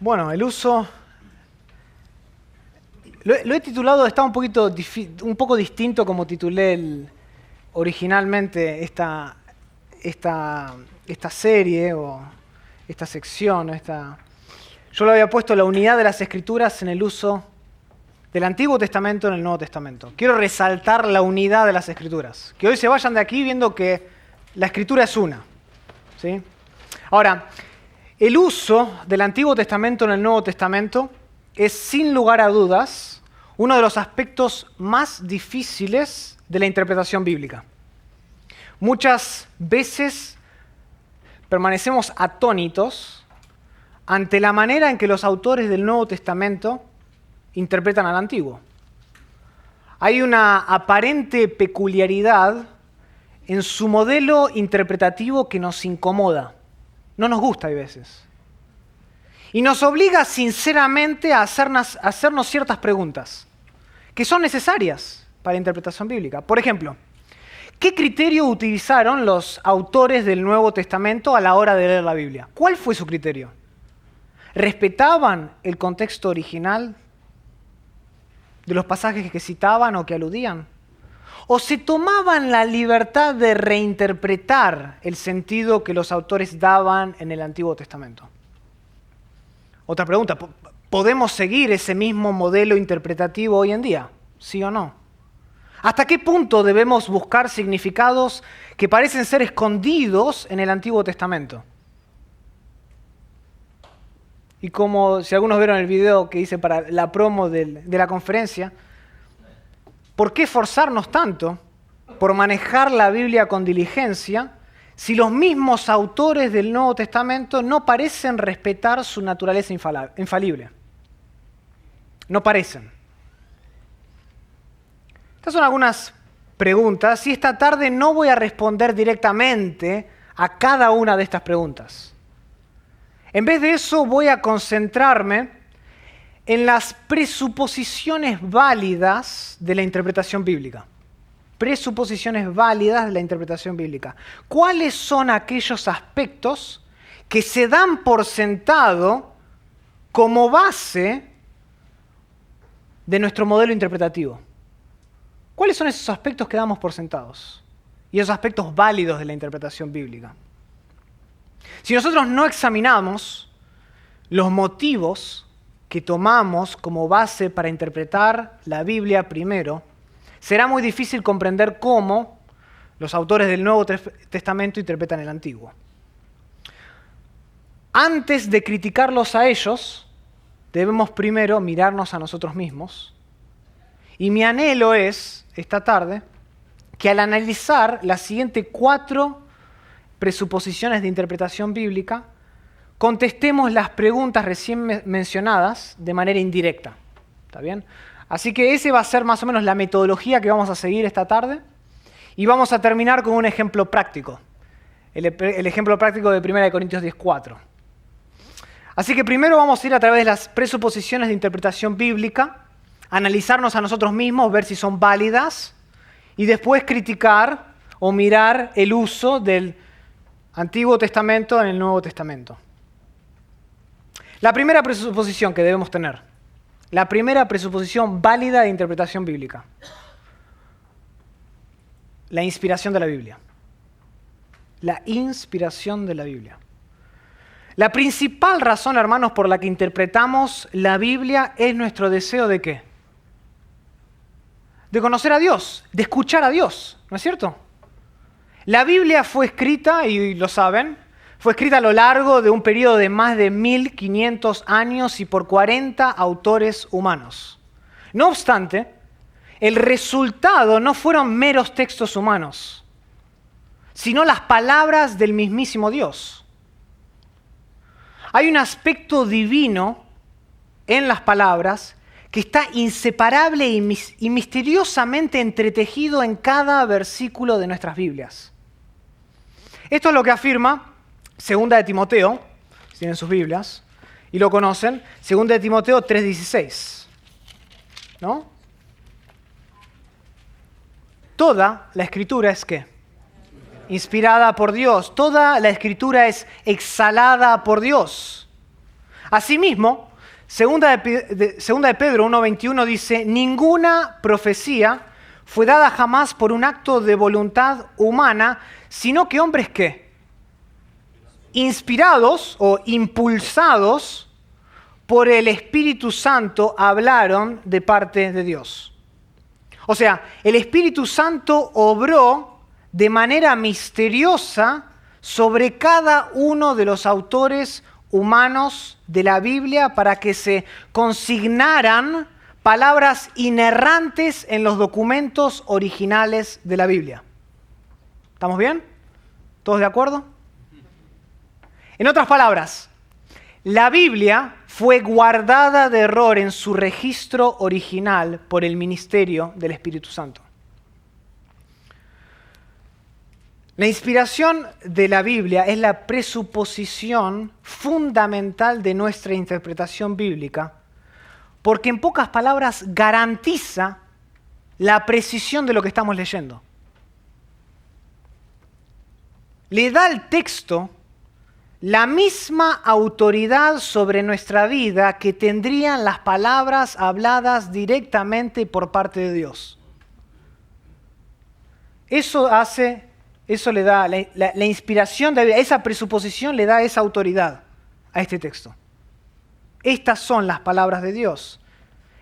Bueno, el uso, lo he titulado, está un poco distinto como titulé originalmente esta serie o esta sección. Yo lo había puesto la unidad de las Escrituras en el uso del Antiguo Testamento en el Nuevo Testamento. Quiero resaltar la unidad de las Escrituras. Que hoy se vayan de aquí viendo que la Escritura es una. ¿Sí? Ahora, el uso del Antiguo Testamento en el Nuevo Testamento es, sin lugar a dudas, uno de los aspectos más difíciles de la interpretación bíblica. Muchas veces permanecemos atónitos ante la manera en que los autores del Nuevo Testamento interpretan al Antiguo. Hay una aparente peculiaridad en su modelo interpretativo que nos incomoda. No nos gusta a veces. Y nos obliga sinceramente a hacernos ciertas preguntas que son necesarias para la interpretación bíblica. Por ejemplo, ¿qué criterio utilizaron los autores del Nuevo Testamento a la hora de leer la Biblia? ¿Cuál fue su criterio? ¿Respetaban el contexto original de los pasajes que citaban o que aludían? ¿O se tomaban la libertad de reinterpretar el sentido que los autores daban en el Antiguo Testamento? Otra pregunta, ¿podemos seguir ese mismo modelo interpretativo hoy en día? ¿Sí o no? ¿Hasta qué punto debemos buscar significados que parecen ser escondidos en el Antiguo Testamento? Y como si algunos vieron el video que hice para la promo de la conferencia, ¿por qué esforzarnos tanto por manejar la Biblia con diligencia si los mismos autores del Nuevo Testamento no parecen respetar su naturaleza infalible? No parecen. Estas son algunas preguntas y esta tarde no voy a responder directamente a cada una de estas preguntas. En vez de eso voy a concentrarme en las presuposiciones válidas de la interpretación bíblica. Presuposiciones válidas de la interpretación bíblica. ¿Cuáles son aquellos aspectos que se dan por sentado como base de nuestro modelo interpretativo? ¿Cuáles son esos aspectos que damos por sentados? Y esos aspectos válidos de la interpretación bíblica. Si nosotros no examinamos los motivos que tomamos como base para interpretar la Biblia primero, será muy difícil comprender cómo los autores del Nuevo Testamento interpretan el Antiguo. Antes de criticarlos a ellos, debemos primero mirarnos a nosotros mismos. Y mi anhelo es, esta tarde, que al analizar las siguientes 4 presuposiciones de interpretación bíblica, contestemos las preguntas recién mencionadas de manera indirecta. ¿Está bien? Así que ese va a ser más o menos la metodología que vamos a seguir esta tarde. Y vamos a terminar con un ejemplo práctico. El ejemplo práctico de 1 Corintios 10:4. Así que primero vamos a ir a través de las presuposiciones de interpretación bíblica, analizarnos a nosotros mismos, ver si son válidas, y después criticar o mirar el uso del Antiguo Testamento en el Nuevo Testamento. La primera presuposición que debemos tener, la primera presuposición válida de interpretación bíblica, la inspiración de la Biblia. La inspiración de la Biblia. La principal razón, hermanos, por la que interpretamos la Biblia es nuestro deseo ¿de qué? De conocer a Dios, de escuchar a Dios, ¿no es cierto? La Biblia fue escrita, y lo saben, fue escrita a lo largo de un periodo de más de 1500 años y por 40 autores humanos. No obstante, el resultado no fueron meros textos humanos, sino las palabras del mismísimo Dios. Hay un aspecto divino en las palabras que está inseparable y misteriosamente entretejido en cada versículo de nuestras Biblias. Esto es lo que afirma 2 de Timoteo, si tienen sus Biblias, y lo conocen, 2 de Timoteo 3:16. ¿No? Toda la Escritura es ¿qué? Inspirada por Dios. Toda la Escritura es exhalada por Dios. Asimismo, segunda de Pedro 1:21 dice, ninguna profecía fue dada jamás por un acto de voluntad humana, sino que hombres que, inspirados o impulsados por el Espíritu Santo, hablaron de parte de Dios. O sea, el Espíritu Santo obró de manera misteriosa sobre cada uno de los autores humanos de la Biblia para que se consignaran palabras inerrantes en los documentos originales de la Biblia. ¿Estamos bien? ¿Todos de acuerdo? En otras palabras, la Biblia fue guardada de error en su registro original por el ministerio del Espíritu Santo. La inspiración de la Biblia es la presuposición fundamental de nuestra interpretación bíblica, porque en pocas palabras garantiza la precisión de lo que estamos leyendo. Le da al texto la misma autoridad sobre nuestra vida que tendrían las palabras habladas directamente por parte de Dios. Eso le da, la inspiración de esa presuposición le da esa autoridad a este texto. Estas son las palabras de Dios.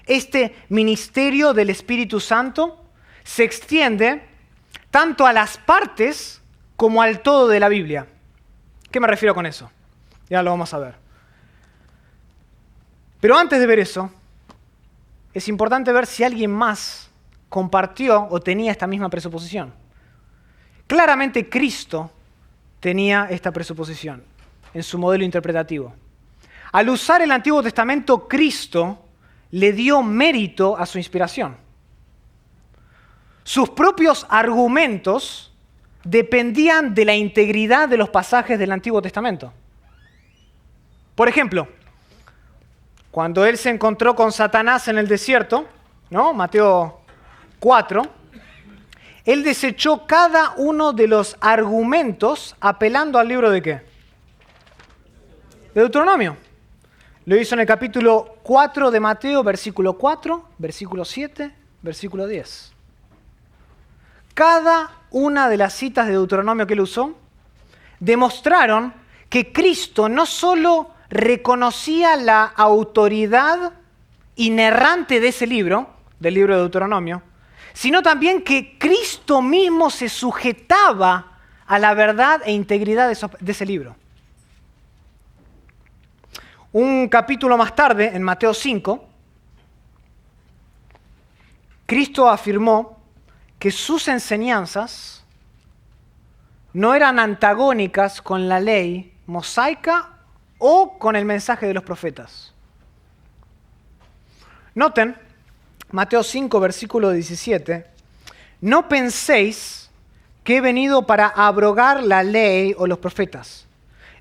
Este ministerio del Espíritu Santo se extiende tanto a las partes como al todo de la Biblia. ¿Qué me refiero con eso? Ya lo vamos a ver. Pero antes de ver eso, es importante ver si alguien más compartió o tenía esta misma presuposición. Claramente Cristo tenía esta presuposición en su modelo interpretativo. Al usar el Antiguo Testamento, Cristo le dio mérito a su inspiración. Sus propios argumentos dependían de la integridad de los pasajes del Antiguo Testamento. Por ejemplo, cuando él se encontró con Satanás en el desierto, ¿no? Mateo 4, él desechó cada uno de los argumentos apelando al libro de ¿qué? De Deuteronomio. Lo hizo en el capítulo 4 de Mateo, versículo 4, versículo 7, versículo 10. Cada una de las citas de Deuteronomio que él usó demostraron que Cristo no solo reconocía la autoridad inerrante de ese libro, del libro de Deuteronomio, sino también que Cristo mismo se sujetaba a la verdad e integridad de ese libro. Un capítulo más tarde, en Mateo 5, Cristo afirmó que sus enseñanzas no eran antagónicas con la ley mosaica o con el mensaje de los profetas. Noten, Mateo 5, versículo 17, no penséis que he venido para abrogar la ley o los profetas.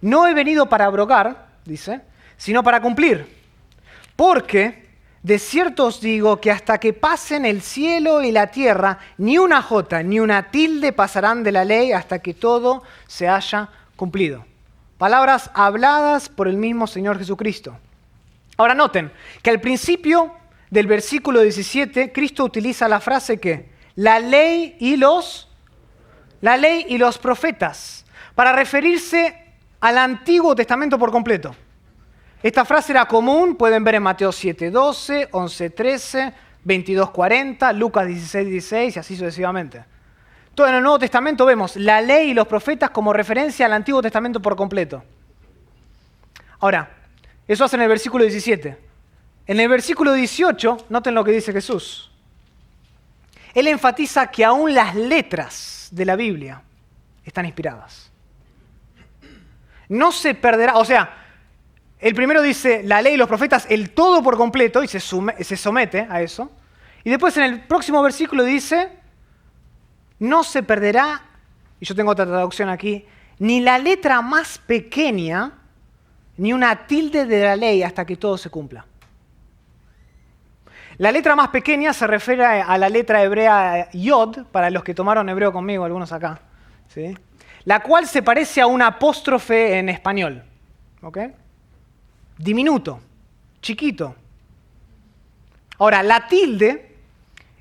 No he venido para abrogar, dice, sino para cumplir. Porque de cierto os digo que hasta que pasen el cielo y la tierra, ni una jota ni una tilde pasarán de la ley hasta que todo se haya cumplido. Palabras habladas por el mismo Señor Jesucristo. Ahora noten que al principio del versículo 17, Cristo utiliza la frase que la ley y los profetas, para referirse al Antiguo Testamento por completo. Esta frase era común, pueden ver en Mateo 7:12, 11:13, 22:40, Lucas 16:16 y así sucesivamente. Todo en el Nuevo Testamento vemos la ley y los profetas como referencia al Antiguo Testamento por completo. Ahora, eso hace en el versículo 17. En el versículo 18, noten lo que dice Jesús. Él enfatiza que aún las letras de la Biblia están inspiradas. No se perderá, o sea, el primero dice la ley y los profetas, el todo por completo, y se somete a eso. Y después en el próximo versículo dice, no se perderá, y yo tengo otra traducción aquí, ni la letra más pequeña, ni una tilde de la ley hasta que todo se cumpla. La letra más pequeña se refiere a la letra hebrea Yod, para los que tomaron hebreo conmigo, algunos acá, ¿sí? La cual se parece a un apóstrofe en español. ¿Ok? diminuto, chiquito. Ahora, la tilde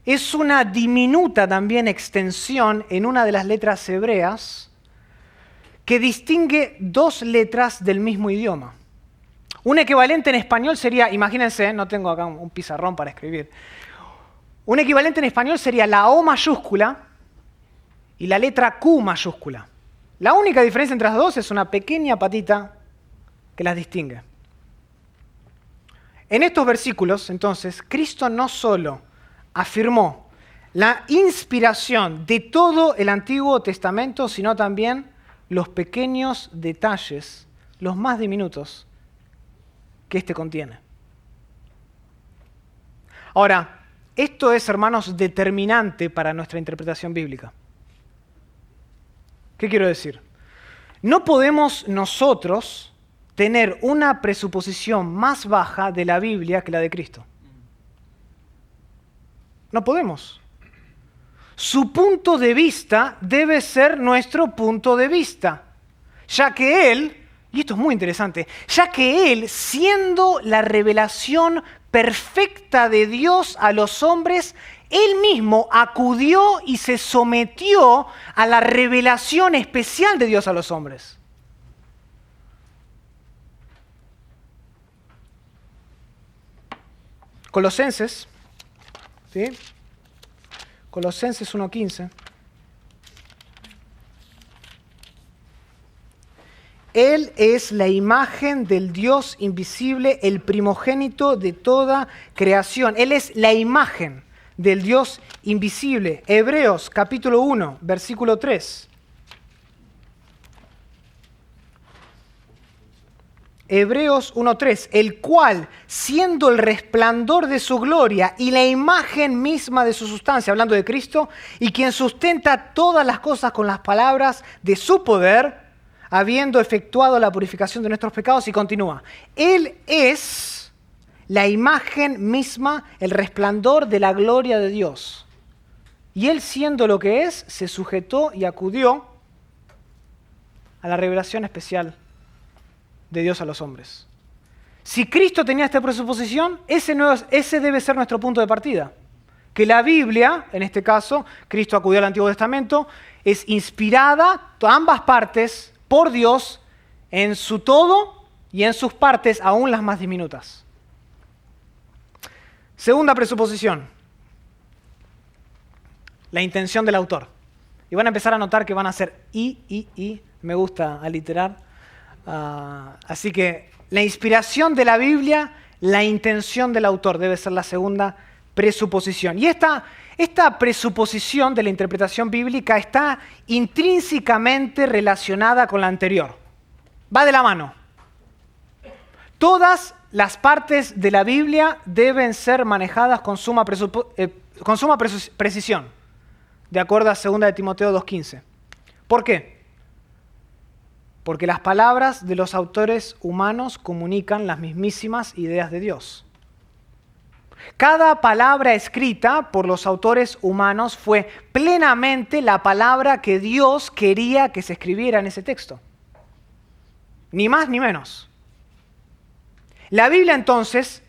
es una diminuta también extensión en una de las letras hebreas que distingue dos letras del mismo idioma. Un equivalente en español sería, imagínense, no tengo acá un pizarrón para escribir, un equivalente en español sería la O mayúscula y la letra Q mayúscula. La única diferencia entre las dos es una pequeña patita que las distingue. En estos versículos, entonces, Cristo no solo afirmó la inspiración de todo el Antiguo Testamento, sino también los pequeños detalles, los más diminutos, que éste contiene. Ahora, esto es, hermanos, determinante para nuestra interpretación bíblica. ¿Qué quiero decir? No podemos nosotros tener una presuposición más baja de la Biblia que la de Cristo. No podemos. Su punto de vista debe ser nuestro punto de vista, ya que Él, y esto es muy interesante, ya que Él, siendo la revelación perfecta de Dios a los hombres, Él mismo acudió y se sometió a la revelación especial de Dios a los hombres. Colosenses, ¿sí? Colosenses 1:15. Él es la imagen del Dios invisible, el primogénito de toda creación. Él es la imagen del Dios invisible. Hebreos capítulo 1, versículo 3. Hebreos 1:3, el cual, siendo el resplandor de su gloria y la imagen misma de su sustancia, hablando de Cristo, y quien sustenta todas las cosas con las palabras de su poder, habiendo efectuado la purificación de nuestros pecados, y continúa. Él es la imagen misma, el resplandor de la gloria de Dios. Y Él, siendo lo que es, se sujetó y acudió a la revelación especial de Dios a los hombres. Si Cristo tenía esta presuposición, ese debe ser nuestro punto de partida. Que la Biblia, en este caso, Cristo acudió al Antiguo Testamento, es inspirada, ambas partes, por Dios, en su todo y en sus partes, aún las más diminutas. Segunda presuposición, la intención del autor. Y van a empezar a notar que van a ser y, me gusta aliterar. Así que la inspiración de la Biblia, la intención del autor debe ser la segunda presuposición. Y esta presuposición de la interpretación bíblica está intrínsecamente relacionada con la anterior. Va de la mano. Todas las partes de la Biblia deben ser manejadas con suma precisión, de acuerdo a 2 de Timoteo 2:15. ¿Por qué? Porque las palabras de los autores humanos comunican las mismísimas ideas de Dios. Cada palabra escrita por los autores humanos fue plenamente la palabra que Dios quería que se escribiera en ese texto. Ni más ni menos. La Biblia entonces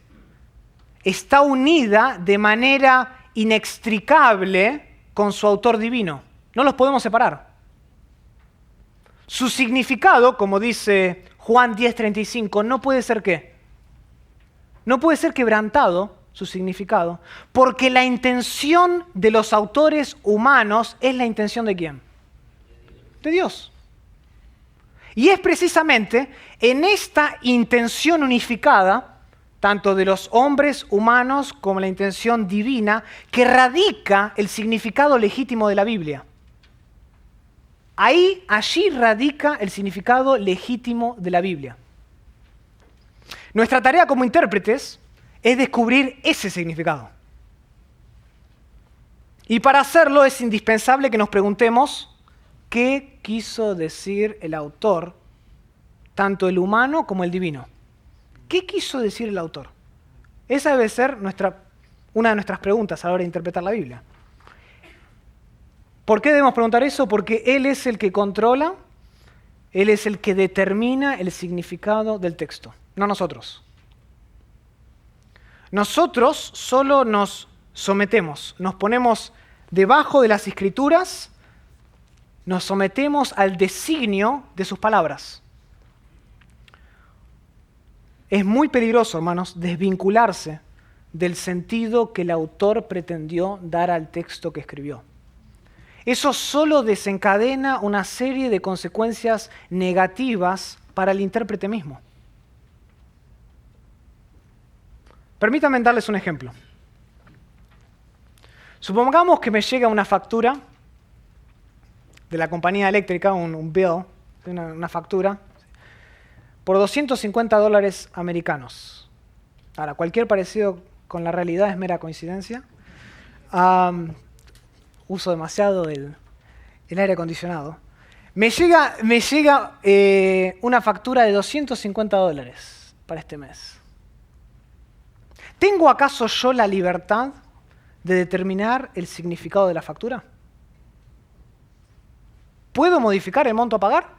está unida de manera inextricable con su autor divino. No los podemos separar. Su significado, como dice Juan 10:35, no puede ser ¿qué? No puede ser quebrantado su significado, porque la intención de los autores humanos es la intención ¿de quién? De Dios. Y es precisamente en esta intención unificada, tanto de los hombres humanos como la intención divina, que radica el significado legítimo de la Biblia. Allí radica el significado legítimo de la Biblia. Nuestra tarea como intérpretes es descubrir ese significado. Y para hacerlo es indispensable que nos preguntemos qué quiso decir el autor, tanto el humano como el divino. ¿Qué quiso decir el autor? Esa debe ser una de nuestras preguntas a la hora de interpretar la Biblia. ¿Por qué debemos preguntar eso? Porque Él es el que controla Él es el que determina el significado del texto, no nosotros. Nosotros solo nos sometemos, nos ponemos debajo de las Escrituras, nos sometemos al designio de sus palabras. Es muy peligroso, hermanos, desvincularse del sentido que el autor pretendió dar al texto que escribió. Eso solo desencadena una serie de consecuencias negativas para el intérprete mismo. Permítanme darles un ejemplo. Supongamos que me llega una factura de la compañía eléctrica, un bill, una factura, por $250 americanos. Ahora, cualquier parecido con la realidad es mera coincidencia. Uso demasiado el aire acondicionado. Me llega una factura de $250 para este mes. ¿Tengo acaso yo la libertad de determinar el significado de la factura? ¿Puedo modificar el monto a pagar?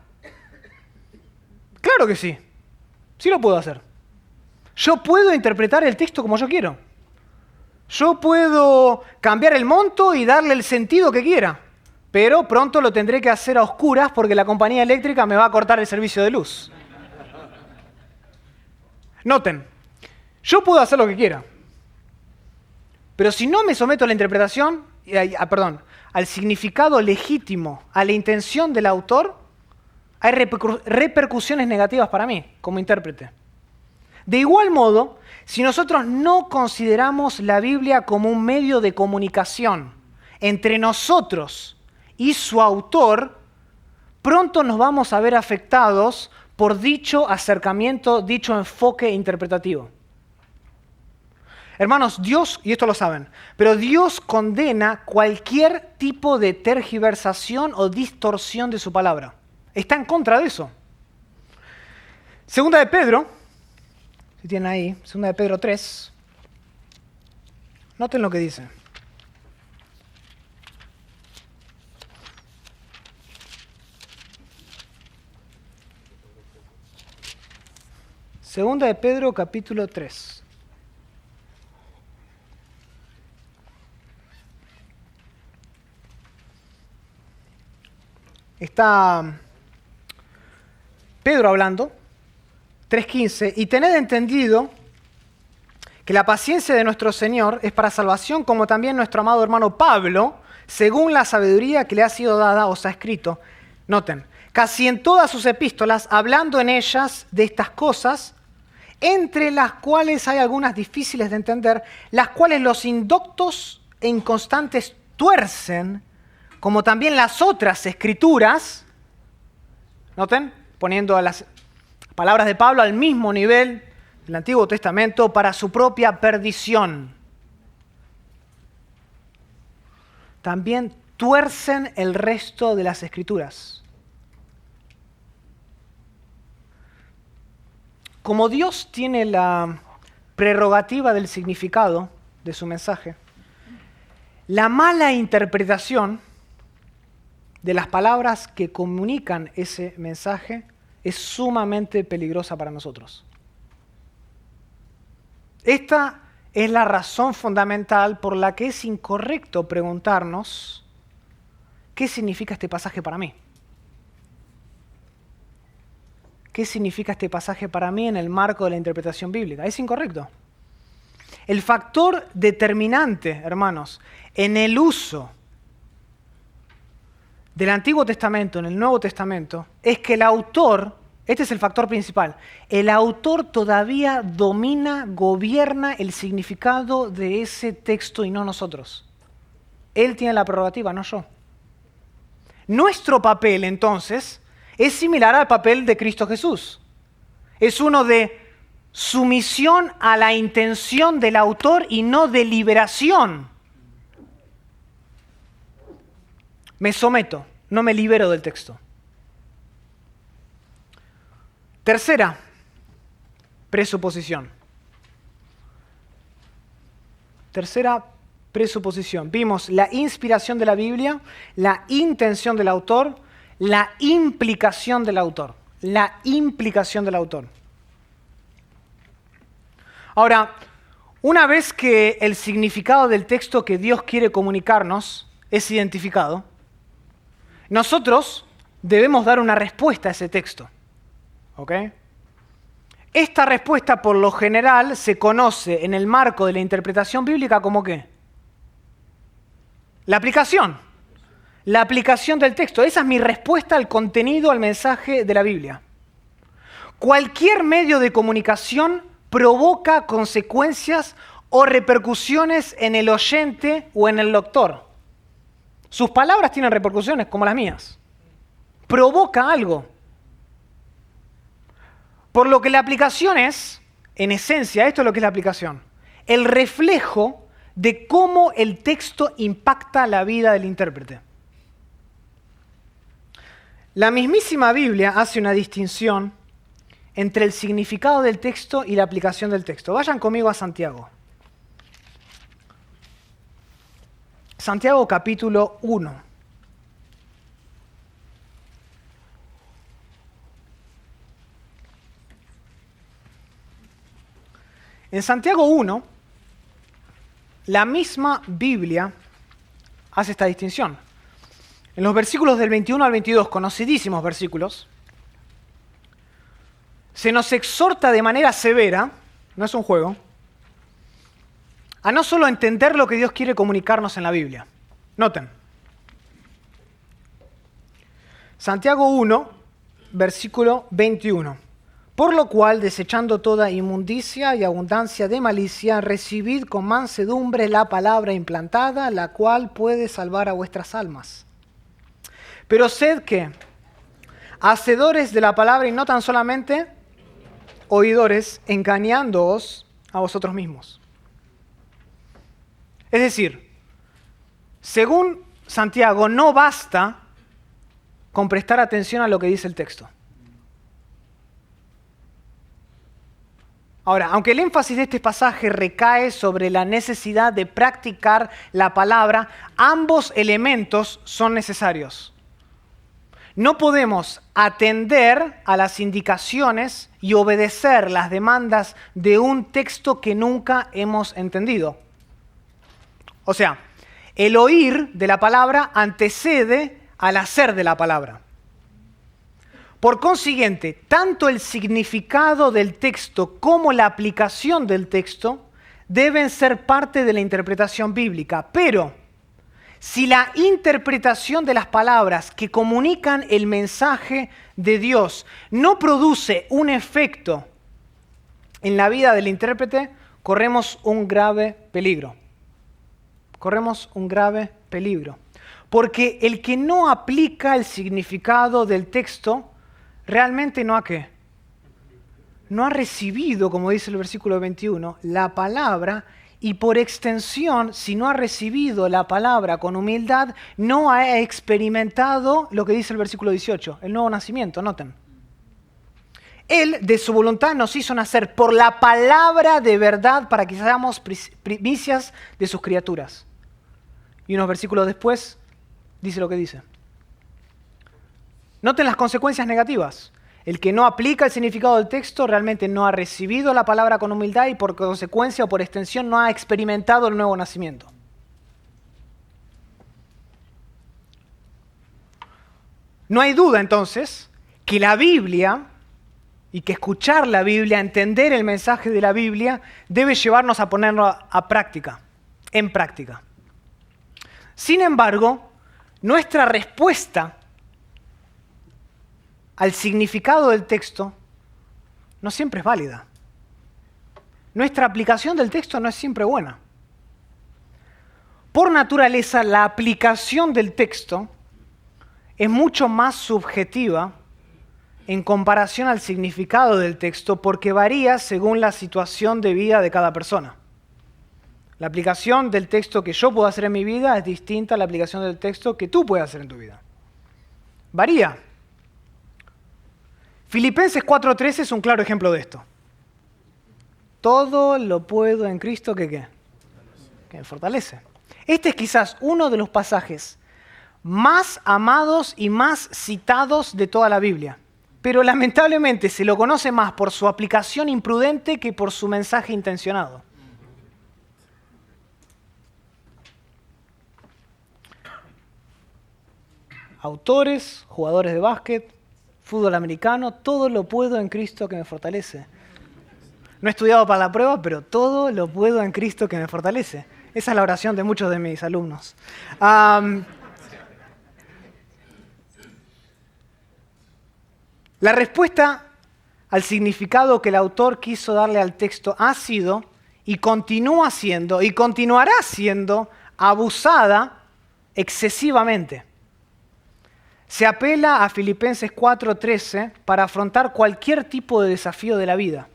Claro que sí. Sí lo puedo hacer. Yo puedo interpretar el texto como yo quiero. Yo puedo cambiar el monto y darle el sentido que quiera. Pero pronto lo tendré que hacer a oscuras porque la compañía eléctrica me va a cortar el servicio de luz. Noten, yo puedo hacer lo que quiera. Pero si no me someto a la interpretación, al significado legítimo, a la intención del autor, hay repercusiones negativas para mí como intérprete. De igual modo, si nosotros no consideramos la Biblia como un medio de comunicación entre nosotros y su autor, pronto nos vamos a ver afectados por dicho acercamiento, dicho enfoque interpretativo. Hermanos, Dios, y esto lo saben, pero Dios condena cualquier tipo de tergiversación o distorsión de su palabra. Está en contra de eso. Segunda de Pedro, si tienen ahí, Segunda de Pedro 3, noten lo que dice. Segunda de Pedro, capítulo 3. Está Pedro hablando, 3:15, y tened entendido que la paciencia de nuestro Señor es para salvación, como también nuestro amado hermano Pablo, según la sabiduría que le ha sido dada, os ha escrito. Noten, casi en todas sus epístolas, hablando en ellas de estas cosas, entre las cuales hay algunas difíciles de entender, las cuales los indoctos e inconstantes tuercen, como también las otras escrituras, noten, poniendo a las palabras de Pablo al mismo nivel del Antiguo Testamento para su propia perdición. También tuercen el resto de las escrituras. Como Dios tiene la prerrogativa del significado de su mensaje, la mala interpretación de las palabras que comunican ese mensaje es sumamente peligrosa para nosotros. Esta es la razón fundamental por la que es incorrecto preguntarnos ¿qué significa este pasaje para mí? ¿Qué significa este pasaje para mí en el marco de la interpretación bíblica? Es incorrecto. El factor determinante, hermanos, en el uso del Antiguo Testamento en el Nuevo Testamento es que el autor, este es el factor principal, el autor todavía domina, gobierna el significado de ese texto y no nosotros. Él tiene la prerrogativa, no yo. Nuestro papel, entonces, es similar al papel de Cristo Jesús. Es uno de sumisión a la intención del autor y no de liberación. Me someto, no me libero del texto. Tercera presuposición. Tercera presuposición. Vimos la inspiración de la Biblia, la intención del autor, la implicación del autor. La implicación del autor. Ahora, una vez que el significado del texto que Dios quiere comunicarnos es identificado, nosotros debemos dar una respuesta a ese texto. ¿Ok? Esta respuesta, por lo general, se conoce en el marco de la interpretación bíblica como ¿qué? La aplicación. La aplicación del texto. Esa es mi respuesta al contenido, al mensaje de la Biblia. Cualquier medio de comunicación provoca consecuencias o repercusiones en el oyente o en el lector. Sus palabras tienen repercusiones como las mías. Provoca algo. Por lo que la aplicación es, en esencia, esto es lo que es la aplicación, el reflejo de cómo el texto impacta la vida del intérprete. La mismísima Biblia hace una distinción entre el significado del texto y la aplicación del texto. Vayan conmigo a Santiago. Santiago capítulo 1. En Santiago 1, la misma Biblia hace esta distinción. En los versículos del 21 al 22, conocidísimos versículos, se nos exhorta de manera severa, no es un juego, a no solo entender lo que Dios quiere comunicarnos en la Biblia. Noten. Santiago 1, versículo 21. Por lo cual, desechando toda inmundicia y abundancia de malicia, recibid con mansedumbre la palabra implantada, la cual puede salvar a vuestras almas. Pero sed que, hacedores de la palabra y no tan solamente oidores, engañándoos a vosotros mismos. Es decir, según Santiago, no basta con prestar atención a lo que dice el texto. Ahora, aunque el énfasis de este pasaje recae sobre la necesidad de practicar la palabra, ambos elementos son necesarios. No podemos atender a las indicaciones y obedecer las demandas de un texto que nunca hemos entendido. O sea, el oír de la palabra antecede al hacer de la palabra. Por consiguiente, tanto el significado del texto como la aplicación del texto deben ser parte de la interpretación bíblica. Pero, si la interpretación de las palabras que comunican el mensaje de Dios no produce un efecto en la vida del intérprete, corremos un grave peligro. Corremos un grave peligro. Porque el que no aplica el significado del texto realmente no ha ¿qué? No ha recibido, como dice el versículo 21, la palabra, y por extensión, si no ha recibido la palabra con humildad, no ha experimentado lo que dice el versículo 18, el nuevo nacimiento, noten. Él, de su voluntad, nos hizo nacer por la palabra de verdad para que seamos primicias de sus criaturas. Y unos versículos después, dice lo que dice. Noten las consecuencias negativas. El que no aplica el significado del texto realmente no ha recibido la palabra con humildad y por consecuencia o por extensión no ha experimentado el nuevo nacimiento. No hay duda entonces que la Biblia y que escuchar la Biblia, entender el mensaje de la Biblia, debe llevarnos a ponerlo a práctica, en práctica. Sin embargo, nuestra respuesta al significado del texto no siempre es válida. Nuestra aplicación del texto no es siempre buena. Por naturaleza, la aplicación del texto es mucho más subjetiva en comparación al significado del texto porque varía según la situación de vida de cada persona. La aplicación del texto que yo puedo hacer en mi vida es distinta a la aplicación del texto que tú puedes hacer en tu vida. Varía. Filipenses 4:13 es un claro ejemplo de esto. Todo lo puedo en Cristo que me fortalece. Este es quizás uno de los pasajes más amados y más citados de toda la Biblia. Pero lamentablemente se lo conoce más por su aplicación imprudente que por su mensaje intencionado. Autores, jugadores de básquet, fútbol americano, todo lo puedo en Cristo que me fortalece. No he estudiado para la prueba, pero todo lo puedo en Cristo que me fortalece. Esa es la oración de muchos de mis alumnos. La respuesta al significado que el autor quiso darle al texto ha sido y continúa siendo y continuará siendo abusada excesivamente. Se apela a Filipenses 4:13 para afrontar cualquier tipo de desafío de la vida.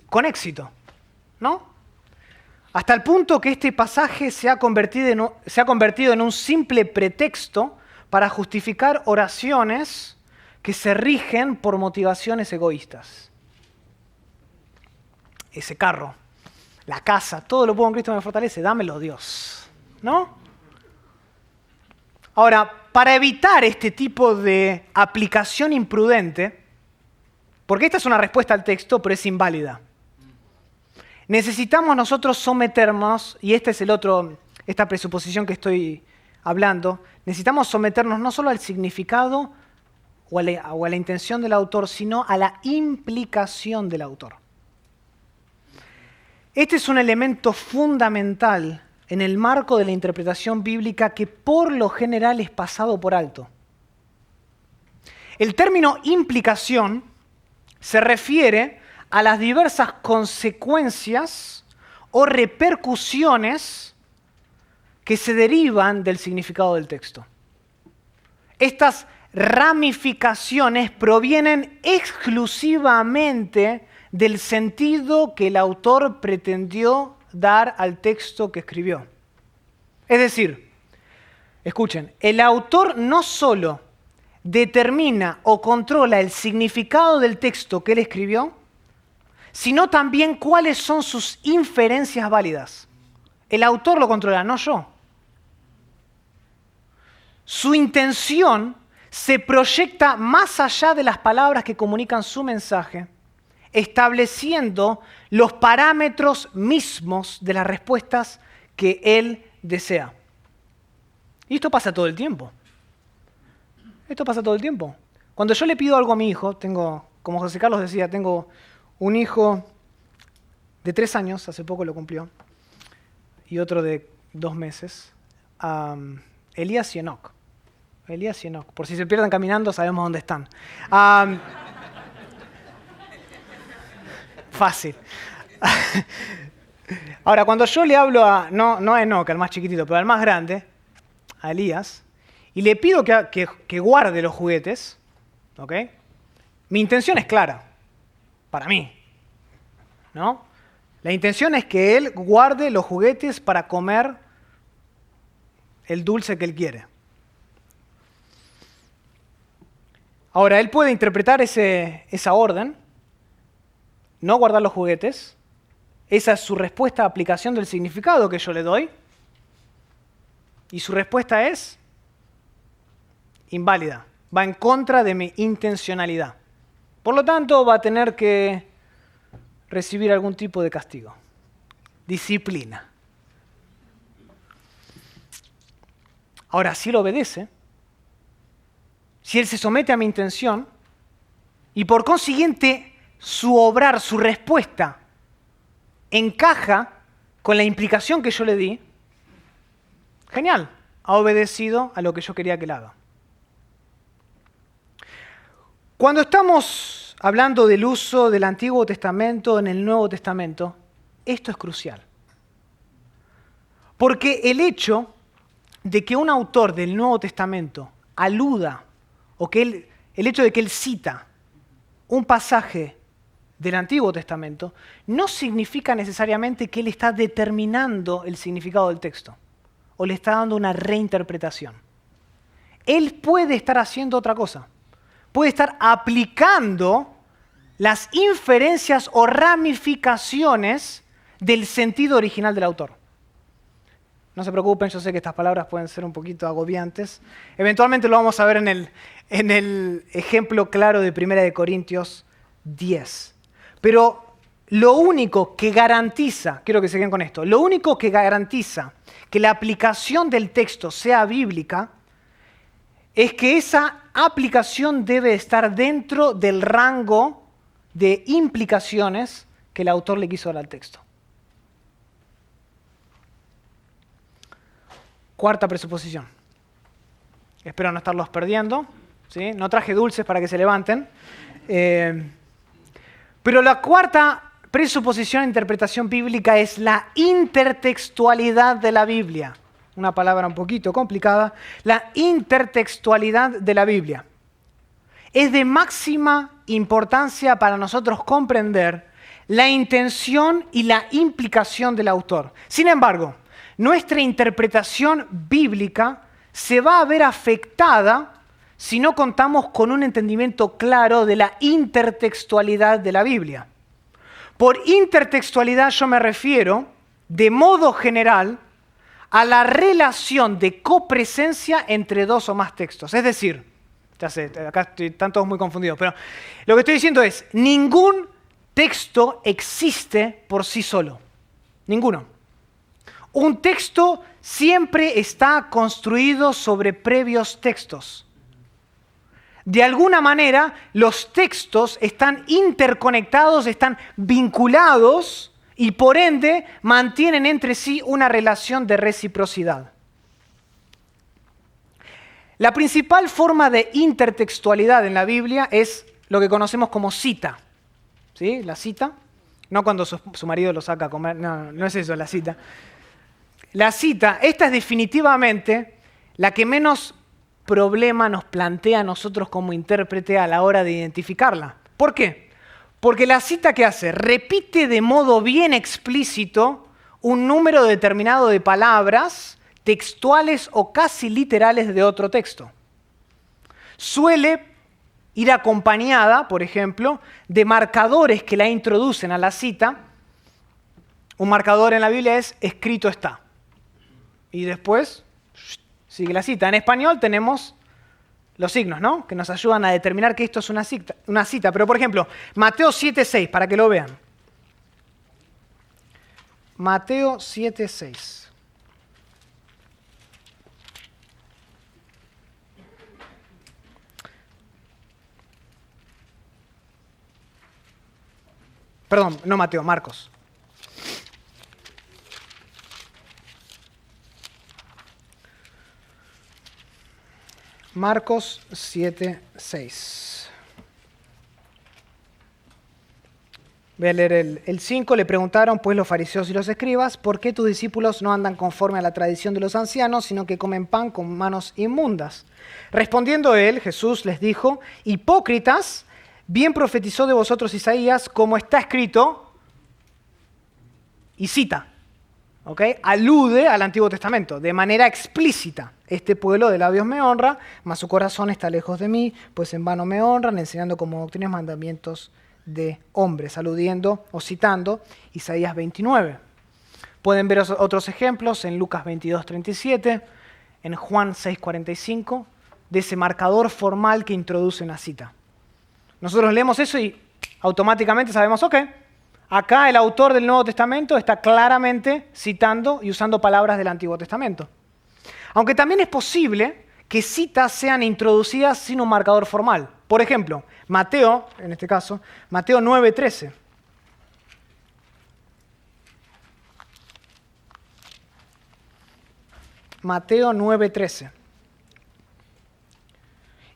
Con éxito, ¿no? Hasta el punto que este pasaje se ha convertido en un simple pretexto para justificar oraciones que se rigen por motivaciones egoístas. Ese carro, la casa, todo lo puedo en Cristo que me fortalece, dámelo Dios, ¿no? Ahora, para evitar este tipo de aplicación imprudente, porque esta es una respuesta al texto, pero es inválida, necesitamos nosotros someternos, y esta es esta presuposición que estoy hablando, necesitamos someternos no solo al significado o a la intención del autor, sino a la implicación del autor. Este es un elemento fundamental en el marco de la interpretación bíblica que por lo general es pasado por alto. El término implicación se refiere a las diversas consecuencias o repercusiones que se derivan del significado del texto. Estas ramificaciones provienen exclusivamente del sentido que el autor pretendió dar al texto que escribió. Es decir, escuchen, el autor no solo determina o controla el significado del texto que él escribió, sino también cuáles son sus inferencias válidas. El autor lo controla, no yo. Su intención se proyecta más allá de las palabras que comunican su mensaje, estableciendo los parámetros mismos de las respuestas que él desea. Y esto pasa todo el tiempo. Esto pasa todo el tiempo. Cuando yo le pido algo a mi hijo, como José Carlos decía, tengo un hijo de 3 años, hace poco lo cumplió, y otro de 2 meses, Elías y Enoc. Elías y Enoc. Por si se pierden caminando, sabemos dónde están. Fácil. Ahora, cuando yo le hablo no a Enoc, al más chiquitito, pero al más grande, a Elías, y le pido que guarde los juguetes, ¿ok? Mi intención es clara, para mí, ¿no? La intención es que él guarde los juguetes para comer el dulce que él quiere. Ahora, él puede interpretar esa orden, no guardar los juguetes. Esa es su respuesta a aplicación del significado que yo le doy. Y su respuesta es inválida. Va en contra de mi intencionalidad. Por lo tanto, va a tener que recibir algún tipo de castigo. Disciplina. Ahora, si él obedece, si él se somete a mi intención, y por consiguiente su obrar, su respuesta, encaja con la implicación que yo le di, genial, ha obedecido a lo que yo quería que él haga. Cuando estamos hablando del uso del Antiguo Testamento en el Nuevo Testamento, esto es crucial. Porque el hecho de que un autor del Nuevo Testamento aluda, o que el hecho de que él cita un pasaje del Antiguo Testamento, no significa necesariamente que él está determinando el significado del texto, o le está dando una reinterpretación. Él puede estar haciendo otra cosa. Puede estar aplicando las inferencias o ramificaciones del sentido original del autor. No se preocupen, yo sé que estas palabras pueden ser un poquito agobiantes. Eventualmente lo vamos a ver en el ejemplo claro de 1 Corintios 10. Pero lo único que garantiza, quiero que se queden con esto, lo único que garantiza que la aplicación del texto sea bíblica es que esa aplicación debe estar dentro del rango de implicaciones que el autor le quiso dar al texto. Cuarta presuposición. Espero no estarlos perdiendo, ¿sí? No traje dulces para que se levanten. Pero la cuarta presuposición e interpretación bíblica es la intertextualidad de la Biblia. Una palabra un poquito complicada. La intertextualidad de la Biblia. Es de máxima importancia para nosotros comprender la intención y la implicación del autor. Sin embargo, nuestra interpretación bíblica se va a ver afectada si no contamos con un entendimiento claro de la intertextualidad de la Biblia. Por intertextualidad yo me refiero, de modo general, a la relación de copresencia entre dos o más textos. Es decir, ya sé, acá están todos muy confundidos, pero lo que estoy diciendo es, ningún texto existe por sí solo. Ninguno. Un texto siempre está construido sobre previos textos. De alguna manera, los textos están interconectados, están vinculados y por ende mantienen entre sí una relación de reciprocidad. La principal forma de intertextualidad en la Biblia es lo que conocemos como cita. ¿Sí? La cita. No cuando su marido lo saca a comer, no es eso la cita. La cita, esta es definitivamente la que menos problema nos plantea a nosotros como intérprete a la hora de identificarla. ¿Por qué? Porque la cita que hace repite de modo bien explícito un número determinado de palabras textuales o casi literales de otro texto. Suele ir acompañada, por ejemplo, de marcadores que la introducen a la cita. Un marcador en la Biblia es escrito está. Y después sigue la cita. En español tenemos los signos, ¿no? Que nos ayudan a determinar que esto es una cita. Pero, por ejemplo, Mateo 7:6, para que lo vean. Mateo 7:6. Perdón, no Mateo, Marcos. Marcos 7:6. Voy a leer el 5. Le preguntaron pues los fariseos y los escribas, ¿por qué tus discípulos no andan conforme a la tradición de los ancianos, sino que comen pan con manos inmundas? Respondiendo él, Jesús les dijo, hipócritas, bien profetizó de vosotros Isaías, como está escrito, y cita, ¿ok? Alude al Antiguo Testamento de manera explícita. Este pueblo de labios me honra, mas su corazón está lejos de mí, pues en vano me honran, enseñando como doctrinas mandamientos de hombres, aludiendo o citando Isaías 29. Pueden ver otros ejemplos en Lucas 22:37, en Juan 6:45, de ese marcador formal que introduce una cita. Nosotros leemos eso y automáticamente sabemos, ok, acá el autor del Nuevo Testamento está claramente citando y usando palabras del Antiguo Testamento. Aunque también es posible que citas sean introducidas sin un marcador formal. Por ejemplo, Mateo, en este caso, Mateo 9:13. Mateo 9:13.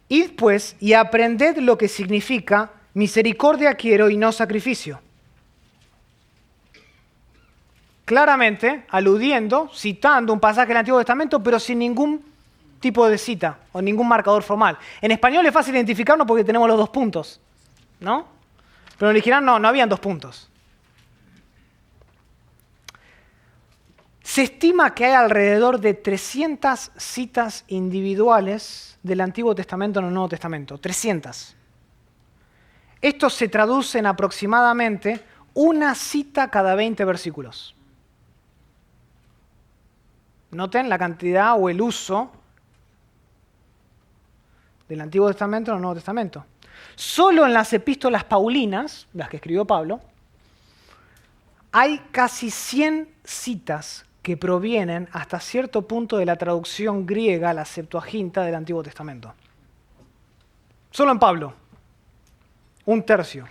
Id pues y aprended lo que significa misericordia quiero y no sacrificio. Claramente aludiendo, citando un pasaje del Antiguo Testamento, pero sin ningún tipo de cita o ningún marcador formal. En español es fácil identificarlo porque tenemos los 2 puntos, ¿no? Pero en el original no habían 2 puntos. Se estima que hay alrededor de 300 citas individuales del Antiguo Testamento en el Nuevo Testamento. 300. Esto se traduce en aproximadamente una cita cada 20 versículos. Noten la cantidad o el uso del Antiguo Testamento en el Nuevo Testamento. Solo en las epístolas paulinas, las que escribió Pablo, hay casi 100 citas que provienen hasta cierto punto de la traducción griega, la Septuaginta del Antiguo Testamento. Solo en Pablo, 1/3.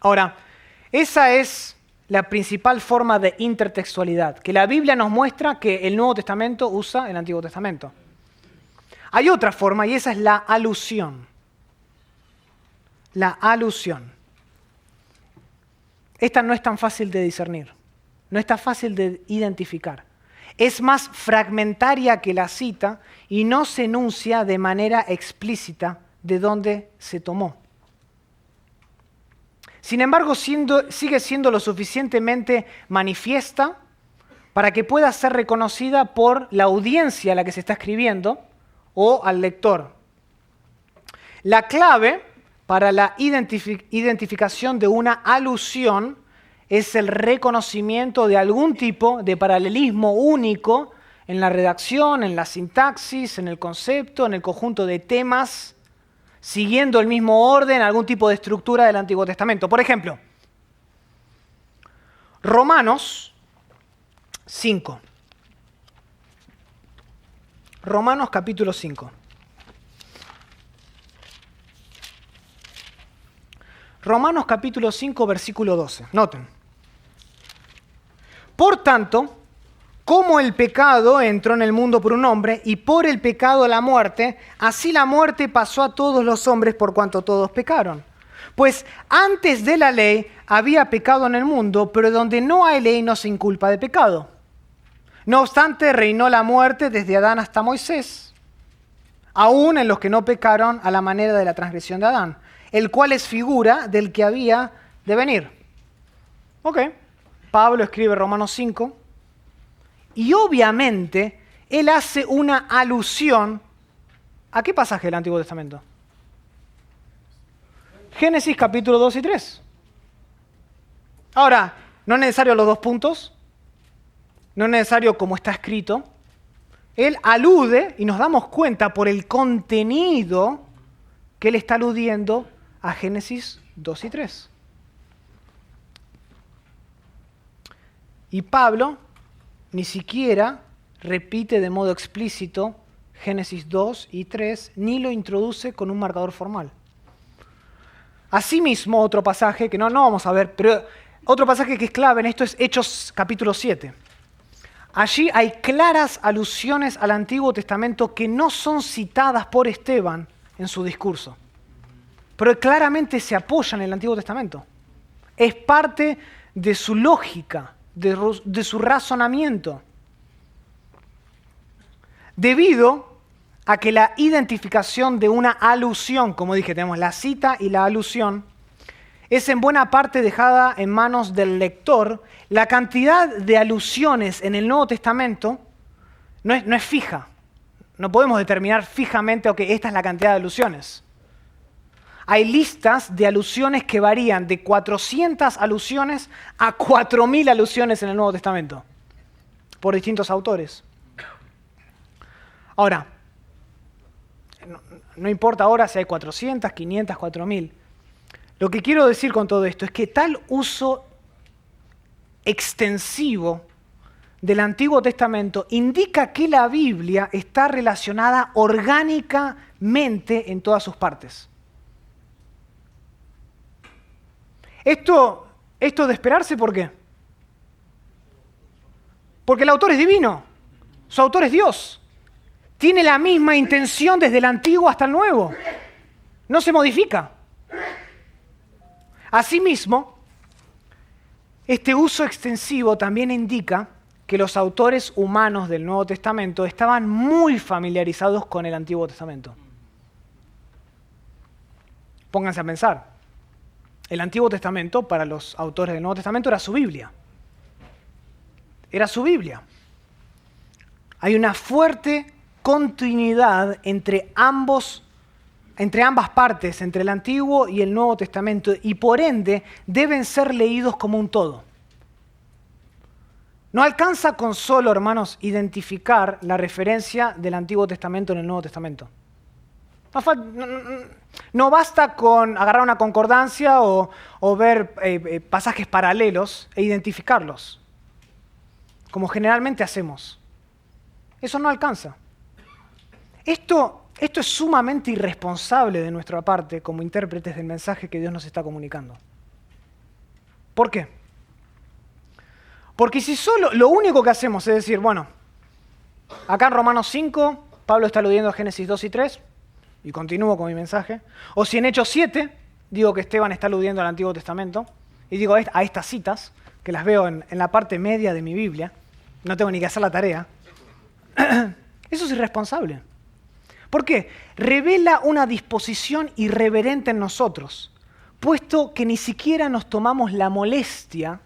Ahora, esa es la principal forma de intertextualidad, que la Biblia nos muestra que el Nuevo Testamento usa el Antiguo Testamento. Hay otra forma y esa es la alusión. La alusión. Esta no es tan fácil de discernir, no es tan fácil de identificar. Es más fragmentaria que la cita y no se enuncia de manera explícita de dónde se tomó. Sin embargo, sigue siendo lo suficientemente manifiesta para que pueda ser reconocida por la audiencia a la que se está escribiendo o al lector. La clave para la identificación de una alusión es el reconocimiento de algún tipo de paralelismo único en la redacción, en la sintaxis, en el concepto, en el conjunto de temas, siguiendo el mismo orden, algún tipo de estructura del Antiguo Testamento. Por ejemplo, Romanos 5. Romanos capítulo 5. Romanos capítulo 5, versículo 12. Noten. Por tanto, como el pecado entró en el mundo por un hombre, y por el pecado la muerte, así la muerte pasó a todos los hombres por cuanto todos pecaron. Pues antes de la ley había pecado en el mundo, pero donde no hay ley no se inculpa de pecado. No obstante, reinó la muerte desde Adán hasta Moisés, aún en los que no pecaron a la manera de la transgresión de Adán, el cual es figura del que había de venir. Ok, Pablo escribe Romanos 5, y obviamente él hace una alusión ¿a qué pasaje del Antiguo Testamento? Génesis capítulo 2 y 3. Ahora, no es necesario los dos puntos, no es necesario como está escrito. Él alude y nos damos cuenta por el contenido que él está aludiendo a Génesis 2 y 3. Y Pablo ni siquiera repite de modo explícito Génesis 2 y 3, ni lo introduce con un marcador formal. Asimismo, otro pasaje que no vamos a ver, pero otro pasaje que es clave en esto es Hechos capítulo 7. Allí hay claras alusiones al Antiguo Testamento que no son citadas por Esteban en su discurso, pero claramente se apoyan en el Antiguo Testamento. Es parte de su lógica, de su razonamiento. Debido a que la identificación de una alusión, como dije, tenemos la cita y la alusión, es en buena parte dejada en manos del lector, la cantidad de alusiones en el Nuevo Testamento no es fija. No podemos determinar fijamente, ok, esta es la cantidad de alusiones. Hay listas de alusiones que varían de 400 alusiones a 4000 alusiones en el Nuevo Testamento, por distintos autores. Ahora, no importa ahora si hay 400, 500, 4000. Lo que quiero decir con todo esto es que tal uso extensivo del Antiguo Testamento indica que la Biblia está relacionada orgánicamente en todas sus partes. Esto de esperarse, ¿por qué? Porque el autor es divino, su autor es Dios. Tiene la misma intención desde el Antiguo hasta el Nuevo. No se modifica. Asimismo, este uso extensivo también indica que los autores humanos del Nuevo Testamento estaban muy familiarizados con el Antiguo Testamento. Pónganse a pensar. El Antiguo Testamento, para los autores del Nuevo Testamento, era su Biblia. Era su Biblia. Hay una fuerte continuidad entre ambas partes, entre el Antiguo y el Nuevo Testamento, y por ende deben ser leídos como un todo. No alcanza con solo, hermanos, identificar la referencia del Antiguo Testamento en el Nuevo Testamento. No basta con agarrar una concordancia o ver pasajes paralelos e identificarlos, como generalmente hacemos. Eso no alcanza. Esto es sumamente irresponsable de nuestra parte como intérpretes del mensaje que Dios nos está comunicando. ¿Por qué? Porque si solo lo único que hacemos es decir, bueno, acá en Romanos 5, Pablo está aludiendo a Génesis 2 y 3, y continúo con mi mensaje, o si en Hechos 7, digo que Esteban está aludiendo al Antiguo Testamento, y digo a estas citas, que las veo en la parte media de mi Biblia, no tengo ni que hacer la tarea, eso es irresponsable. ¿Por qué? Revela una disposición irreverente en nosotros, puesto que ni siquiera nos tomamos la molestia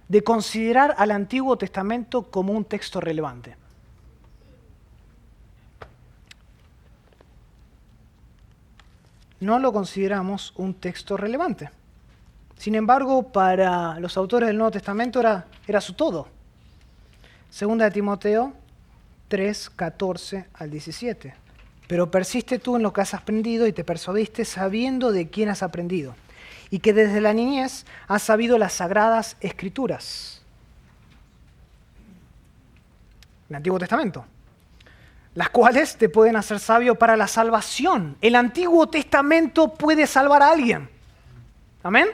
de considerar al Antiguo Testamento como un texto relevante. No lo consideramos un texto relevante. Sin embargo, para los autores del Nuevo Testamento era su todo. Segunda de Timoteo 3, 14 al 17. Pero persiste tú en lo que has aprendido y te persuadiste sabiendo de quién has aprendido, y que desde la niñez has sabido las sagradas Escrituras. El Antiguo Testamento. Las cuales te pueden hacer sabio para la salvación. El Antiguo Testamento puede salvar a alguien. ¿Amén?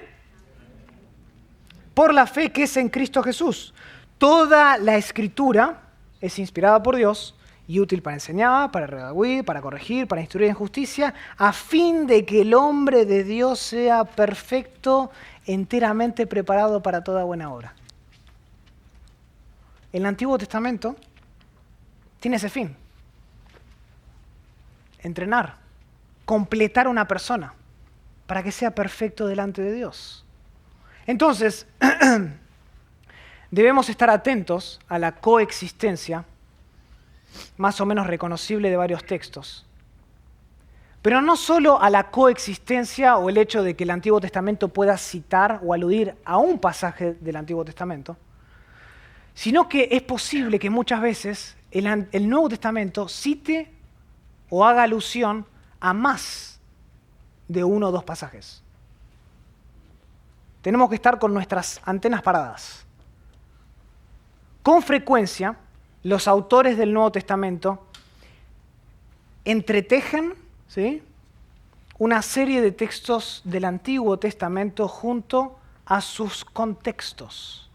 Por la fe que es en Cristo Jesús. Toda la Escritura es inspirada por Dios y útil para enseñar, para redarguir, para corregir, para instruir en justicia, a fin de que el hombre de Dios sea perfecto, enteramente preparado para toda buena obra. El Antiguo Testamento tiene ese fin. Entrenar, completar a una persona para que sea perfecto delante de Dios. Entonces, debemos estar atentos a la coexistencia más o menos reconocible de varios textos. Pero no solo a la coexistencia o el hecho de que el Antiguo Testamento pueda citar o aludir a un pasaje del Antiguo Testamento, sino que es posible que muchas veces el Nuevo Testamento cite o haga alusión a más de uno o dos pasajes. Tenemos que estar con nuestras antenas paradas. Con frecuencia, los autores del Nuevo Testamento entretejen, ¿sí?, una serie de textos del Antiguo Testamento junto a sus contextos.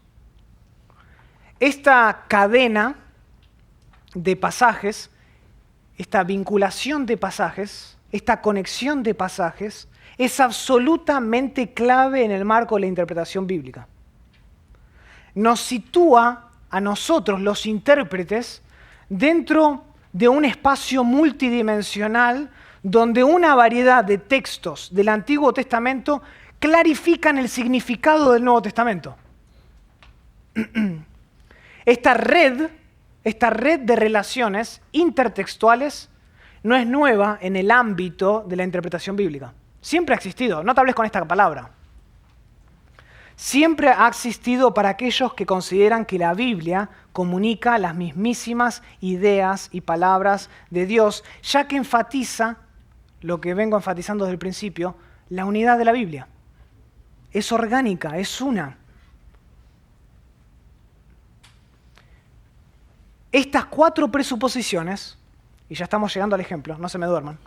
Esta cadena de pasajes, esta vinculación de pasajes, esta conexión de pasajes, es absolutamente clave en el marco de la interpretación bíblica. Nos sitúa a nosotros, los intérpretes, dentro de un espacio multidimensional donde una variedad de textos del Antiguo Testamento clarifican el significado del Nuevo Testamento. Esta red de relaciones intertextuales no es nueva en el ámbito de la interpretación bíblica. Siempre ha existido, no te hables con esta palabra. Siempre ha existido para aquellos que consideran que la Biblia comunica las mismísimas ideas y palabras de Dios, ya que enfatiza, lo que vengo enfatizando desde el principio, la unidad de la Biblia. Es orgánica, es una. Estas 4 presuposiciones, y ya estamos llegando al ejemplo, no se me duerman.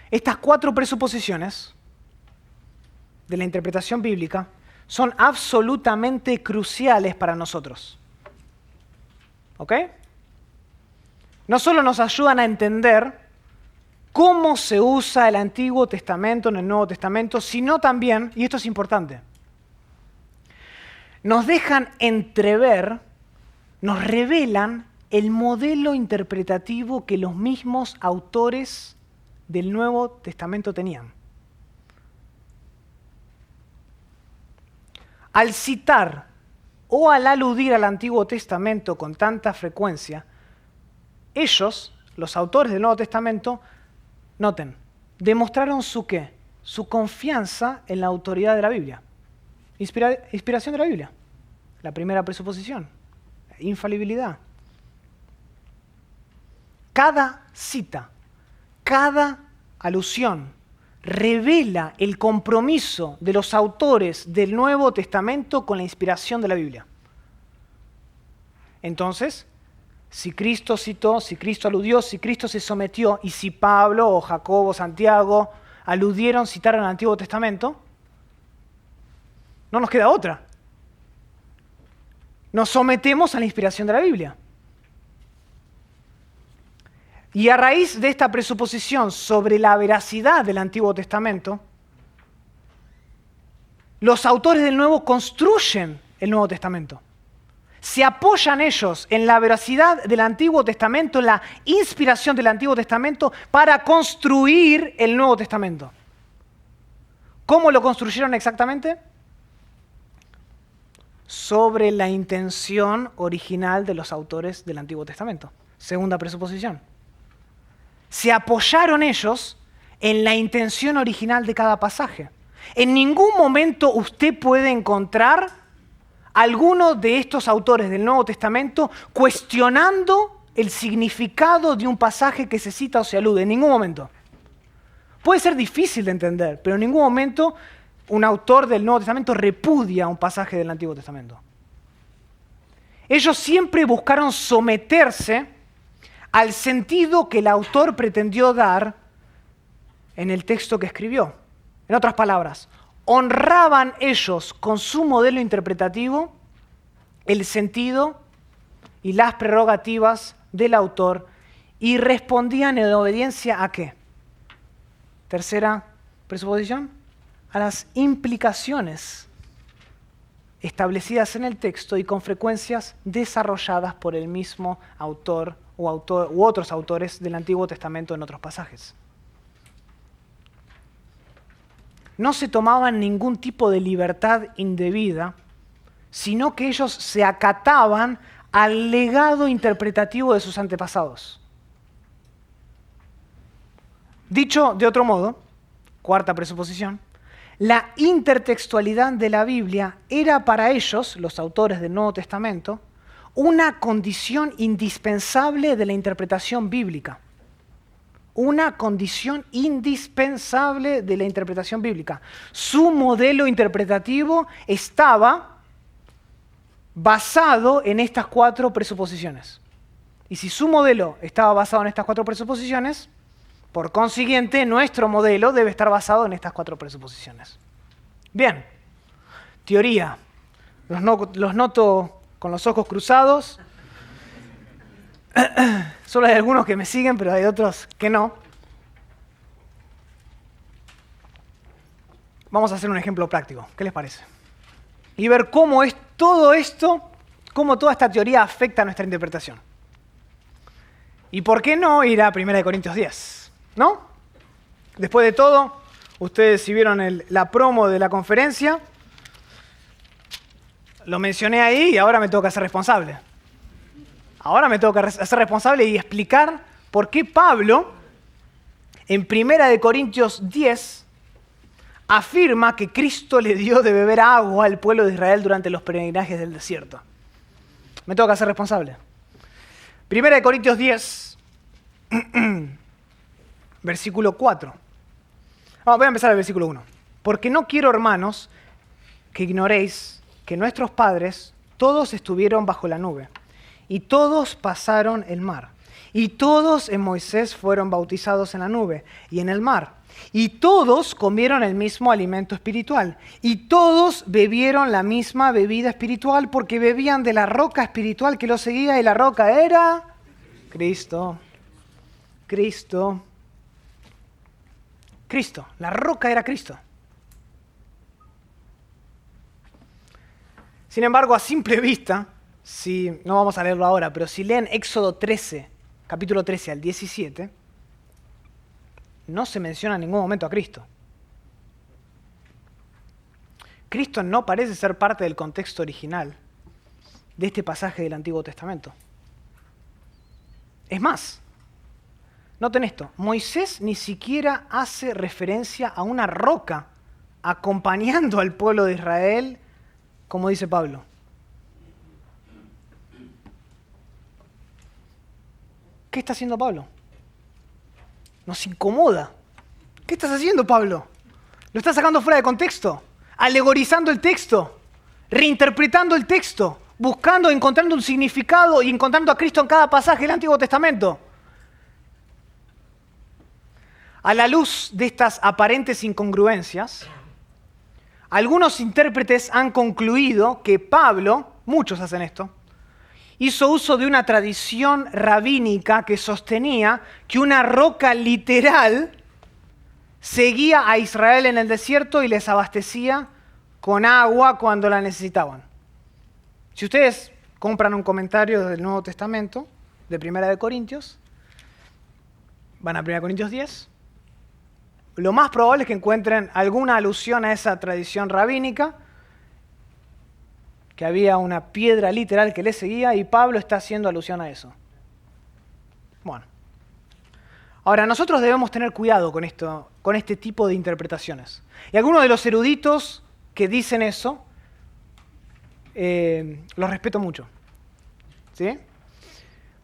Estas 4 presuposiciones de la interpretación bíblica son absolutamente cruciales para nosotros. ¿Ok? No solo nos ayudan a entender cómo se usa el Antiguo Testamento en el Nuevo Testamento, sino también, y esto es importante, nos dejan entrever, nos revelan el modelo interpretativo que los mismos autores del Nuevo Testamento tenían. Al citar o al aludir al Antiguo Testamento con tanta frecuencia, ellos, los autores del Nuevo Testamento, noten, demostraron su ¿qué? Su confianza en la autoridad de la Biblia. Inspiración de la Biblia. La primera presuposición, infalibilidad. Cada cita, cada alusión revela el compromiso de los autores del Nuevo Testamento con la inspiración de la Biblia. Entonces, si Cristo citó, si Cristo aludió, si Cristo se sometió y si Pablo o Jacobo o Santiago aludieron, citaron al Antiguo Testamento, no nos queda otra. Nos sometemos a la inspiración de la Biblia. Y a raíz de esta presuposición sobre la veracidad del Antiguo Testamento, los autores del Nuevo construyen el Nuevo Testamento. Se apoyan ellos en la veracidad del Antiguo Testamento, en la inspiración del Antiguo Testamento para construir el Nuevo Testamento. ¿Cómo lo construyeron exactamente? Sobre la intención original de los autores del Antiguo Testamento. Segunda presuposición. Se apoyaron ellos en la intención original de cada pasaje. En ningún momento usted puede encontrar alguno de estos autores del Nuevo Testamento cuestionando el significado de un pasaje que se cita o se alude. En ningún momento. Puede ser difícil de entender, pero en ningún momento un autor del Nuevo Testamento repudia un pasaje del Antiguo Testamento. Ellos siempre buscaron someterse al sentido que el autor pretendió dar en el texto que escribió. En otras palabras, honraban ellos con su modelo interpretativo el sentido y las prerrogativas del autor y respondían en obediencia ¿a qué? Tercera presuposición, a las implicaciones establecidas en el texto y con frecuencias desarrolladas por el mismo autor u otros autores del Antiguo Testamento en otros pasajes. No se tomaban ningún tipo de libertad indebida, sino que ellos se acataban al legado interpretativo de sus antepasados. Dicho de otro modo, cuarta presuposición, la intertextualidad de la Biblia era para ellos, los autores del Nuevo Testamento, una condición indispensable de la interpretación bíblica. Una condición indispensable de la interpretación bíblica. Su modelo interpretativo estaba basado en estas cuatro presuposiciones. Y si su modelo estaba basado en estas cuatro presuposiciones, por consiguiente, nuestro modelo debe estar basado en estas cuatro presuposiciones. Bien, teoría. Los noto con los ojos cruzados. Solo hay algunos que me siguen, pero hay otros que no. Vamos a hacer un ejemplo práctico. ¿Qué les parece? Y ver cómo es todo esto, cómo toda esta teoría afecta a nuestra interpretación. Y por qué no ir a 1 Corintios 10, ¿no? Después de todo, ustedes si vieron la promo de la conferencia, lo mencioné ahí y ahora me tengo que hacer responsable. Ahora me tengo que hacer responsable y explicar por qué Pablo, en 1 Corintios 10, afirma que Cristo le dio de beber agua al pueblo de Israel durante los peregrinajes del desierto. Me tengo que hacer responsable. 1 Corintios 10, versículo 4. Voy a empezar el versículo 1. Porque no quiero, hermanos, que ignoréis que nuestros padres todos estuvieron bajo la nube, y todos pasaron el mar, y todos en Moisés fueron bautizados en la nube y en el mar, y todos comieron el mismo alimento espiritual, y todos bebieron la misma bebida espiritual, porque bebían de la roca espiritual que los seguía, y la roca era Cristo. Cristo. Cristo. La roca era Cristo. Sin embargo, a simple vista, no vamos a leerlo ahora, pero si leen Éxodo 13, capítulo 13 al 17, no se menciona en ningún momento a Cristo. Cristo no parece ser parte del contexto original de este pasaje del Antiguo Testamento. Es más, noten esto, Moisés ni siquiera hace referencia a una roca acompañando al pueblo de Israel, como dice Pablo. ¿qué está haciendo Pablo? Nos incomoda. ¿Qué estás haciendo, Pablo? Lo estás sacando fuera de contexto, alegorizando el texto, reinterpretando el texto, buscando, encontrando un significado y encontrando a Cristo en cada pasaje del Antiguo Testamento. A la luz de estas aparentes incongruencias, algunos intérpretes han concluido que Pablo, muchos hacen esto, hizo uso de una tradición rabínica que sostenía que una roca literal seguía a Israel en el desierto y les abastecía con agua cuando la necesitaban. Si ustedes compran un comentario del Nuevo Testamento, de Primera de Corintios, van a 1 Corintios 10, lo más probable es que encuentren alguna alusión a esa tradición rabínica, que había una piedra literal que le seguía y Pablo está haciendo alusión a eso. Bueno. Ahora, nosotros debemos tener cuidado con esto, con este tipo de interpretaciones. Y algunos de los eruditos que dicen eso, los respeto mucho. ¿Sí?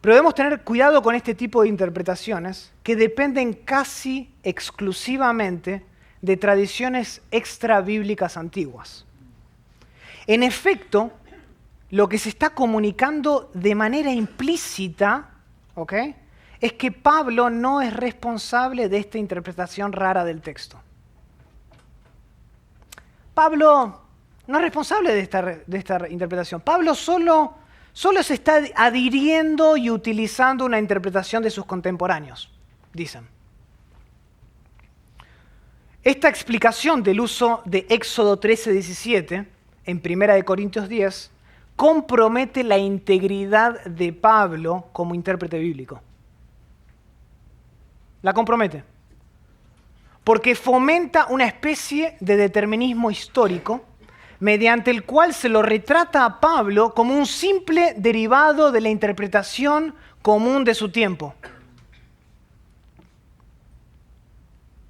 Pero debemos tener cuidado con este tipo de interpretaciones que dependen casi exclusivamente de tradiciones extrabíblicas antiguas. En efecto, lo que se está comunicando de manera implícita, ¿ok?, es que Pablo no es responsable de esta interpretación rara del texto. Pablo no es responsable de esta interpretación. Pablo solo se está adhiriendo y utilizando una interpretación de sus contemporáneos, dicen. Esta explicación del uso de Éxodo 13:17 en 1 Corintios 10 compromete la integridad de Pablo como intérprete bíblico. La compromete. Porque fomenta una especie de determinismo histórico mediante el cual se lo retrata a Pablo como un simple derivado de la interpretación común de su tiempo.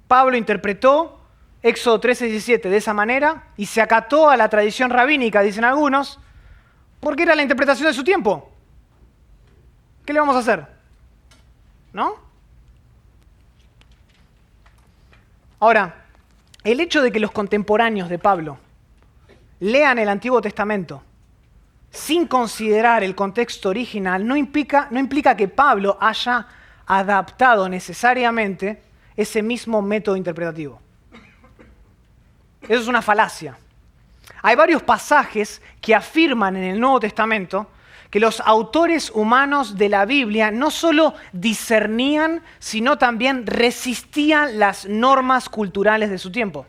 Pablo interpretó Éxodo 13:17 de esa manera y se acató a la tradición rabínica, dicen algunos, porque era la interpretación de su tiempo. ¿Qué le vamos a hacer? ¿No? Ahora, el hecho de que los contemporáneos de Pablo lean el Antiguo Testamento sin considerar el contexto original no implica que Pablo haya adaptado necesariamente ese mismo método interpretativo. Eso es una falacia. Hay varios pasajes que afirman en el Nuevo Testamento que los autores humanos de la Biblia no solo discernían, sino también resistían las normas culturales de su tiempo.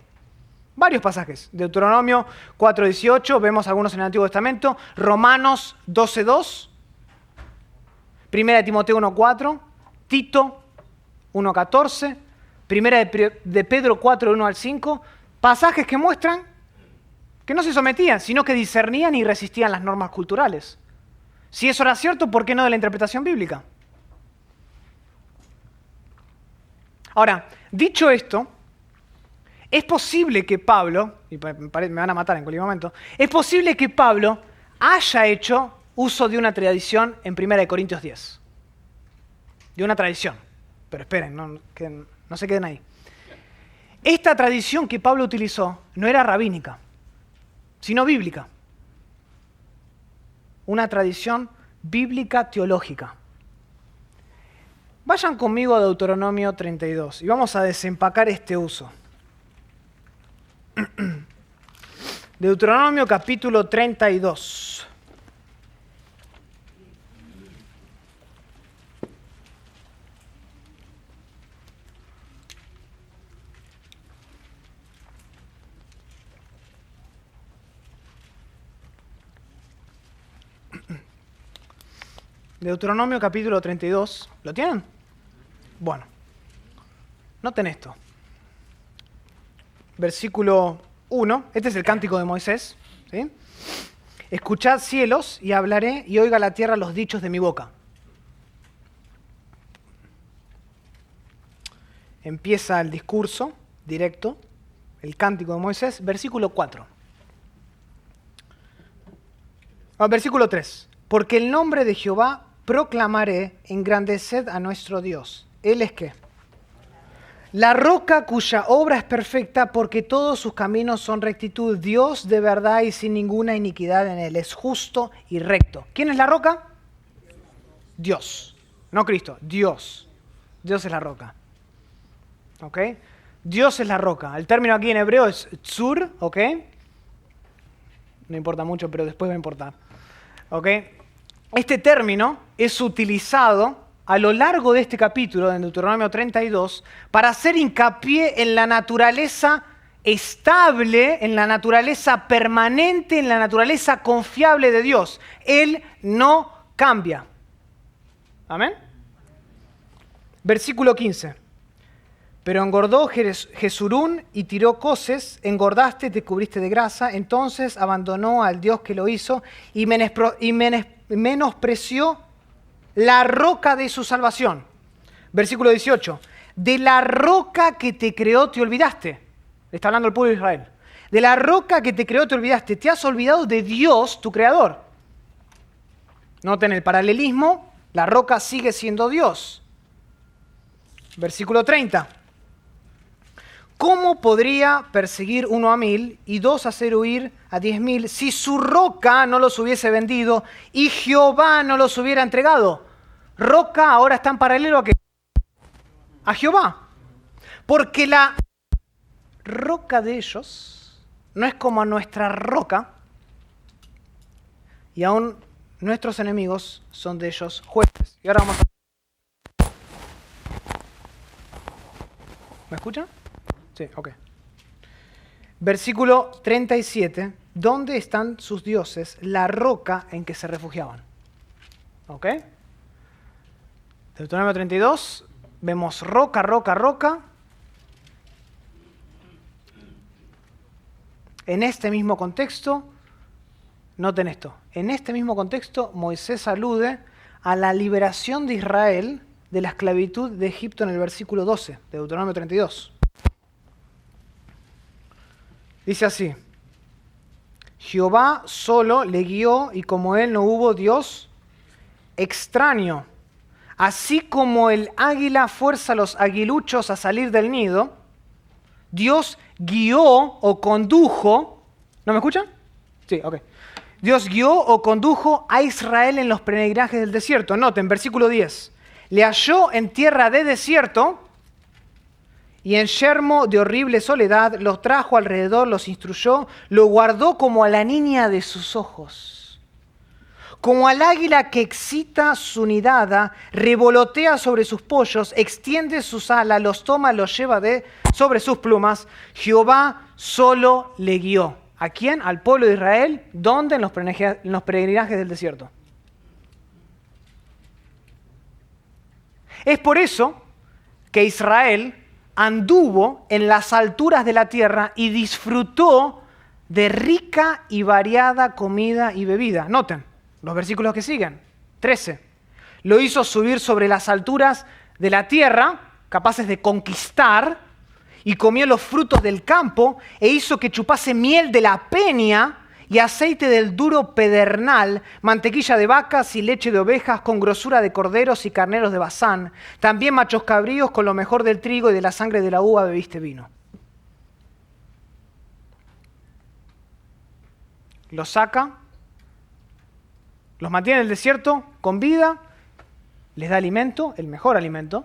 Varios pasajes. Deuteronomio 4:18, vemos algunos en el Antiguo Testamento. Romanos 12:2, 1 Timoteo 1:4, Tito 1:14, 1 de Pedro 4:1-5. Pasajes que muestran que no se sometían, sino que discernían y resistían las normas culturales. Si eso era cierto, ¿por qué no de la interpretación bíblica? Ahora, dicho esto, es posible que Pablo, y me van a matar en cualquier momento, es posible que Pablo haya hecho uso de una tradición en 1 Corintios 10. De una tradición. Pero esperen, no se queden ahí. Esta tradición que Pablo utilizó no era rabínica, sino bíblica. Una tradición bíblica teológica. Vayan conmigo a Deuteronomio 32 y vamos a desempacar este uso. Deuteronomio capítulo 32. Deuteronomio capítulo 32. ¿Lo tienen? Bueno, noten esto. Versículo 1. Este es el cántico de Moisés. ¿Sí? Escuchad cielos y hablaré y oiga la tierra los dichos de mi boca. Empieza el discurso directo, el cántico de Moisés, versículo 4. Versículo 3. Porque el nombre de Jehová proclamaré, engrandeced a nuestro Dios. ¿Él es qué? La roca cuya obra es perfecta, porque todos sus caminos son rectitud. Dios de verdad y sin ninguna iniquidad en él. Es justo y recto. ¿Quién es la roca? Dios. No Cristo, Dios. Dios es la roca. ¿Ok? Dios es la roca. El término aquí en hebreo es tzur, ¿ok? No importa mucho, pero después va a importar. ¿Ok? Este término es utilizado a lo largo de este capítulo, en Deuteronomio 32, para hacer hincapié en la naturaleza estable, en la naturaleza permanente, en la naturaleza confiable de Dios. Él no cambia. ¿Amén? Versículo 15. Pero engordó Jesurún y tiró coces, engordaste, te cubriste de grasa, entonces abandonó al Dios que lo hizo y menospreció la roca de su salvación. Versículo 18. De la roca que te creó te olvidaste. Está hablando el pueblo de Israel. De la roca que te creó te olvidaste. Te has olvidado de Dios, tu creador. Noten el paralelismo. La roca sigue siendo Dios. Versículo 30. ¿Cómo podría perseguir 1 a 1000 y 2 hacer huir a 10.000 si su roca no los hubiese vendido y Jehová no los hubiera entregado? Roca ahora está en paralelo a ¿qué? A Jehová. Porque la roca de ellos no es como nuestra roca y aún nuestros enemigos son de ellos jueces. Y ahora vamos a... ¿Me escuchan? Sí, ok. Versículo 37. ¿Dónde están sus dioses? La roca en que se refugiaban. ¿Ok? Deuteronomio 32. Vemos roca, roca, roca. En este mismo contexto, noten esto. En este mismo contexto, Moisés alude a la liberación de Israel de la esclavitud de Egipto en el versículo 12 de Deuteronomio 32. Dice así: Jehová solo le guió y como él no hubo Dios extraño. Así como el águila fuerza a los aguiluchos a salir del nido, Dios guió o condujo. ¿No me escuchan? Sí, ok. Dios guió o condujo a Israel en los peregrinajes del desierto. Noten, versículo 10. Le halló en tierra de desierto y en yermo de horrible soledad, los trajo alrededor, los instruyó, lo guardó como a la niña de sus ojos. Como al águila que excita su nidada, revolotea sobre sus pollos, extiende sus alas, los toma, los lleva sobre sus plumas. Jehová solo le guió. ¿A quién? Al pueblo de Israel. ¿Dónde? En los peregrinajes del desierto. Es por eso que Israel anduvo en las alturas de la tierra y disfrutó de rica y variada comida y bebida. Noten los versículos que siguen. 13. Lo hizo subir sobre las alturas de la tierra, capaces de conquistar, y comió los frutos del campo, e hizo que chupase miel de la peña y aceite del duro pedernal, mantequilla de vacas y leche de ovejas con grosura de corderos y carneros de Basán. También machos cabríos con lo mejor del trigo y de la sangre de la uva bebiste vino. Los saca, los mantiene en el desierto con vida, les da alimento, el mejor alimento,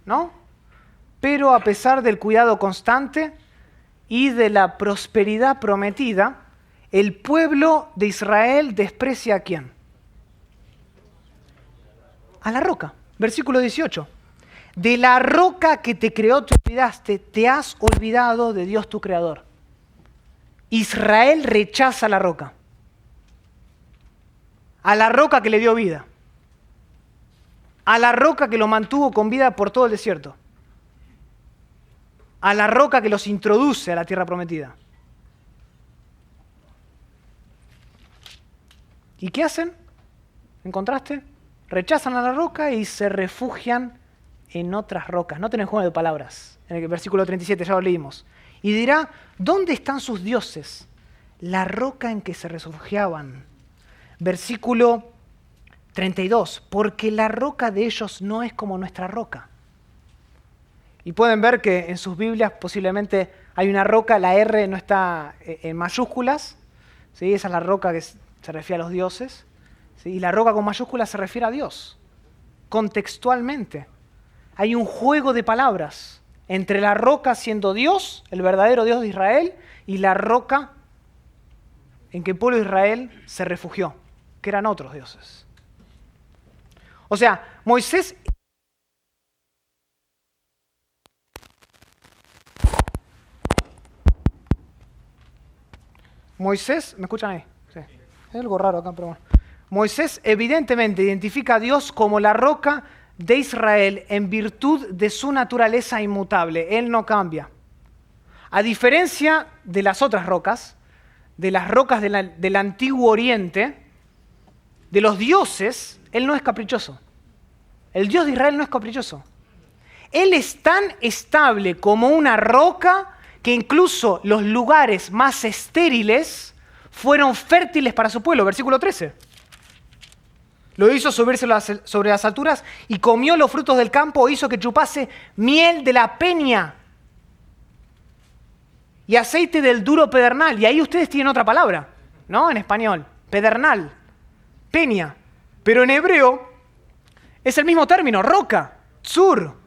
¿no? Pero a pesar del cuidado constante y de la prosperidad prometida, el pueblo de Israel desprecia ¿a quién? A la roca. Versículo 18. De la roca que te creó te olvidaste, te has olvidado de Dios tu creador. Israel rechaza la roca. A la roca que le dio vida. A la roca que lo mantuvo con vida por todo el desierto. A la roca que los introduce a la tierra prometida. ¿Y qué hacen? ¿Encontraste? Rechazan a la roca y se refugian en otras rocas. No tienen juego de palabras. En el versículo 37 ya lo leímos. Y dirá, ¿dónde están sus dioses? La roca en que se refugiaban. Versículo 32, porque la roca de ellos no es como nuestra roca. Y pueden ver que en sus Biblias posiblemente hay una roca, la R no está en mayúsculas, ¿sí? Esa es la roca que se refiere a los dioses, ¿sí? Y la roca con mayúsculas se refiere a Dios, contextualmente. Hay un juego de palabras entre la roca siendo Dios, el verdadero Dios de Israel, y la roca en que el pueblo de Israel se refugió, que eran otros dioses. O sea, Moisés ¿me escuchan ahí? Sí. Hay algo raro acá, pero bueno. Moisés evidentemente identifica a Dios como la roca de Israel en virtud de su naturaleza inmutable. Él no cambia. A diferencia de las otras rocas, de las rocas del Antiguo Oriente, de los dioses, Él no es caprichoso. El Dios de Israel no es caprichoso. Él es tan estable como una roca que incluso los lugares más estériles fueron fértiles para su pueblo. Versículo 13. Lo hizo subirse sobre las alturas y comió los frutos del campo, hizo que chupase miel de la peña y aceite del duro pedernal. Y ahí ustedes tienen otra palabra, ¿no? En español, pedernal, peña. Pero en hebreo es el mismo término, roca, tzur.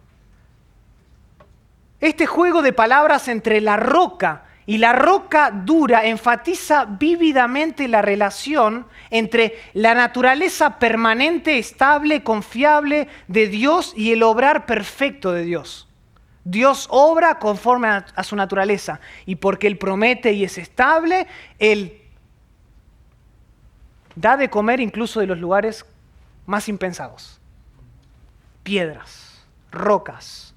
Este juego de palabras entre la roca y la roca dura enfatiza vívidamente la relación entre la naturaleza permanente, estable, confiable de Dios y el obrar perfecto de Dios. Dios obra conforme a su naturaleza y porque Él promete y es estable, Él da de comer incluso de los lugares más impensados. Piedras, rocas.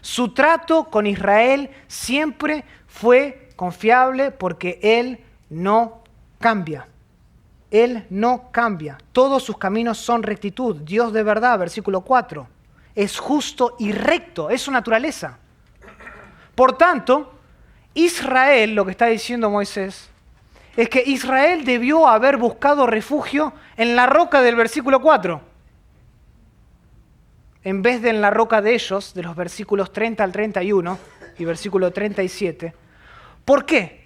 Su trato con Israel siempre fue confiable porque Él no cambia. Él no cambia. Todos sus caminos son rectitud. Dios de verdad, versículo 4. Es justo y recto. Es su naturaleza. Por tanto, Israel, lo que está diciendo Moisés, es que Israel debió haber buscado refugio en la roca del versículo 4. En vez de en la roca de ellos, de los versículos 30 al 31 y versículo 37. ¿Por qué?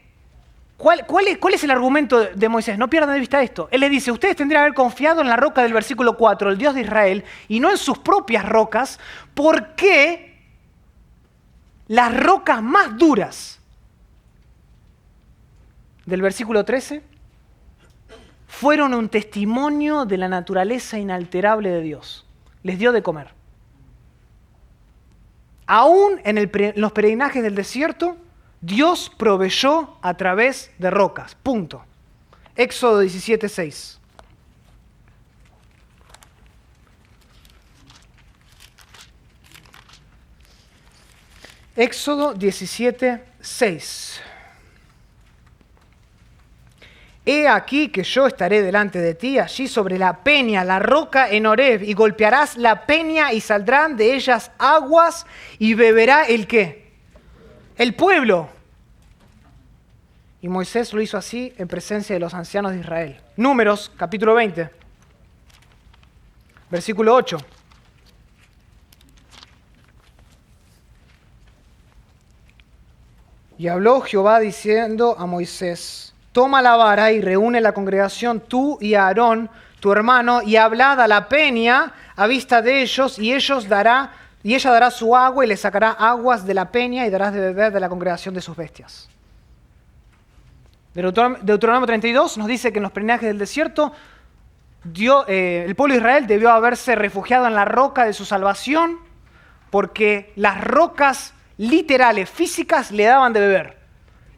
¿Cuál es el argumento de Moisés? No pierdan de vista esto. Él le dice, ustedes tendrían que haber confiado en la roca del versículo 4, el Dios de Israel, y no en sus propias rocas, porque las rocas más duras del versículo 13 fueron un testimonio de la naturaleza inalterable de Dios. Les dio de comer. Aún en los peregrinajes del desierto, Dios proveyó a través de rocas. Punto. Éxodo 17:6. Éxodo 17:6. He aquí que yo estaré delante de ti, allí sobre la peña, la roca en Horeb, y golpearás la peña y saldrán de ellas aguas y beberá ¿el qué? El pueblo. Y Moisés lo hizo así en presencia de los ancianos de Israel. Números, capítulo 20, versículo 8. Y habló Jehová diciendo a Moisés, toma la vara y reúne la congregación tú y Aarón, tu hermano, y hablad a la peña a vista de ellos, y ella dará su agua y le sacará aguas de la peña y darás de beber de la congregación de sus bestias. Deuteronomio 32 nos dice que en los peregrinajes del desierto el pueblo de Israel debió haberse refugiado en la roca de su salvación porque las rocas literales, físicas, le daban de beber.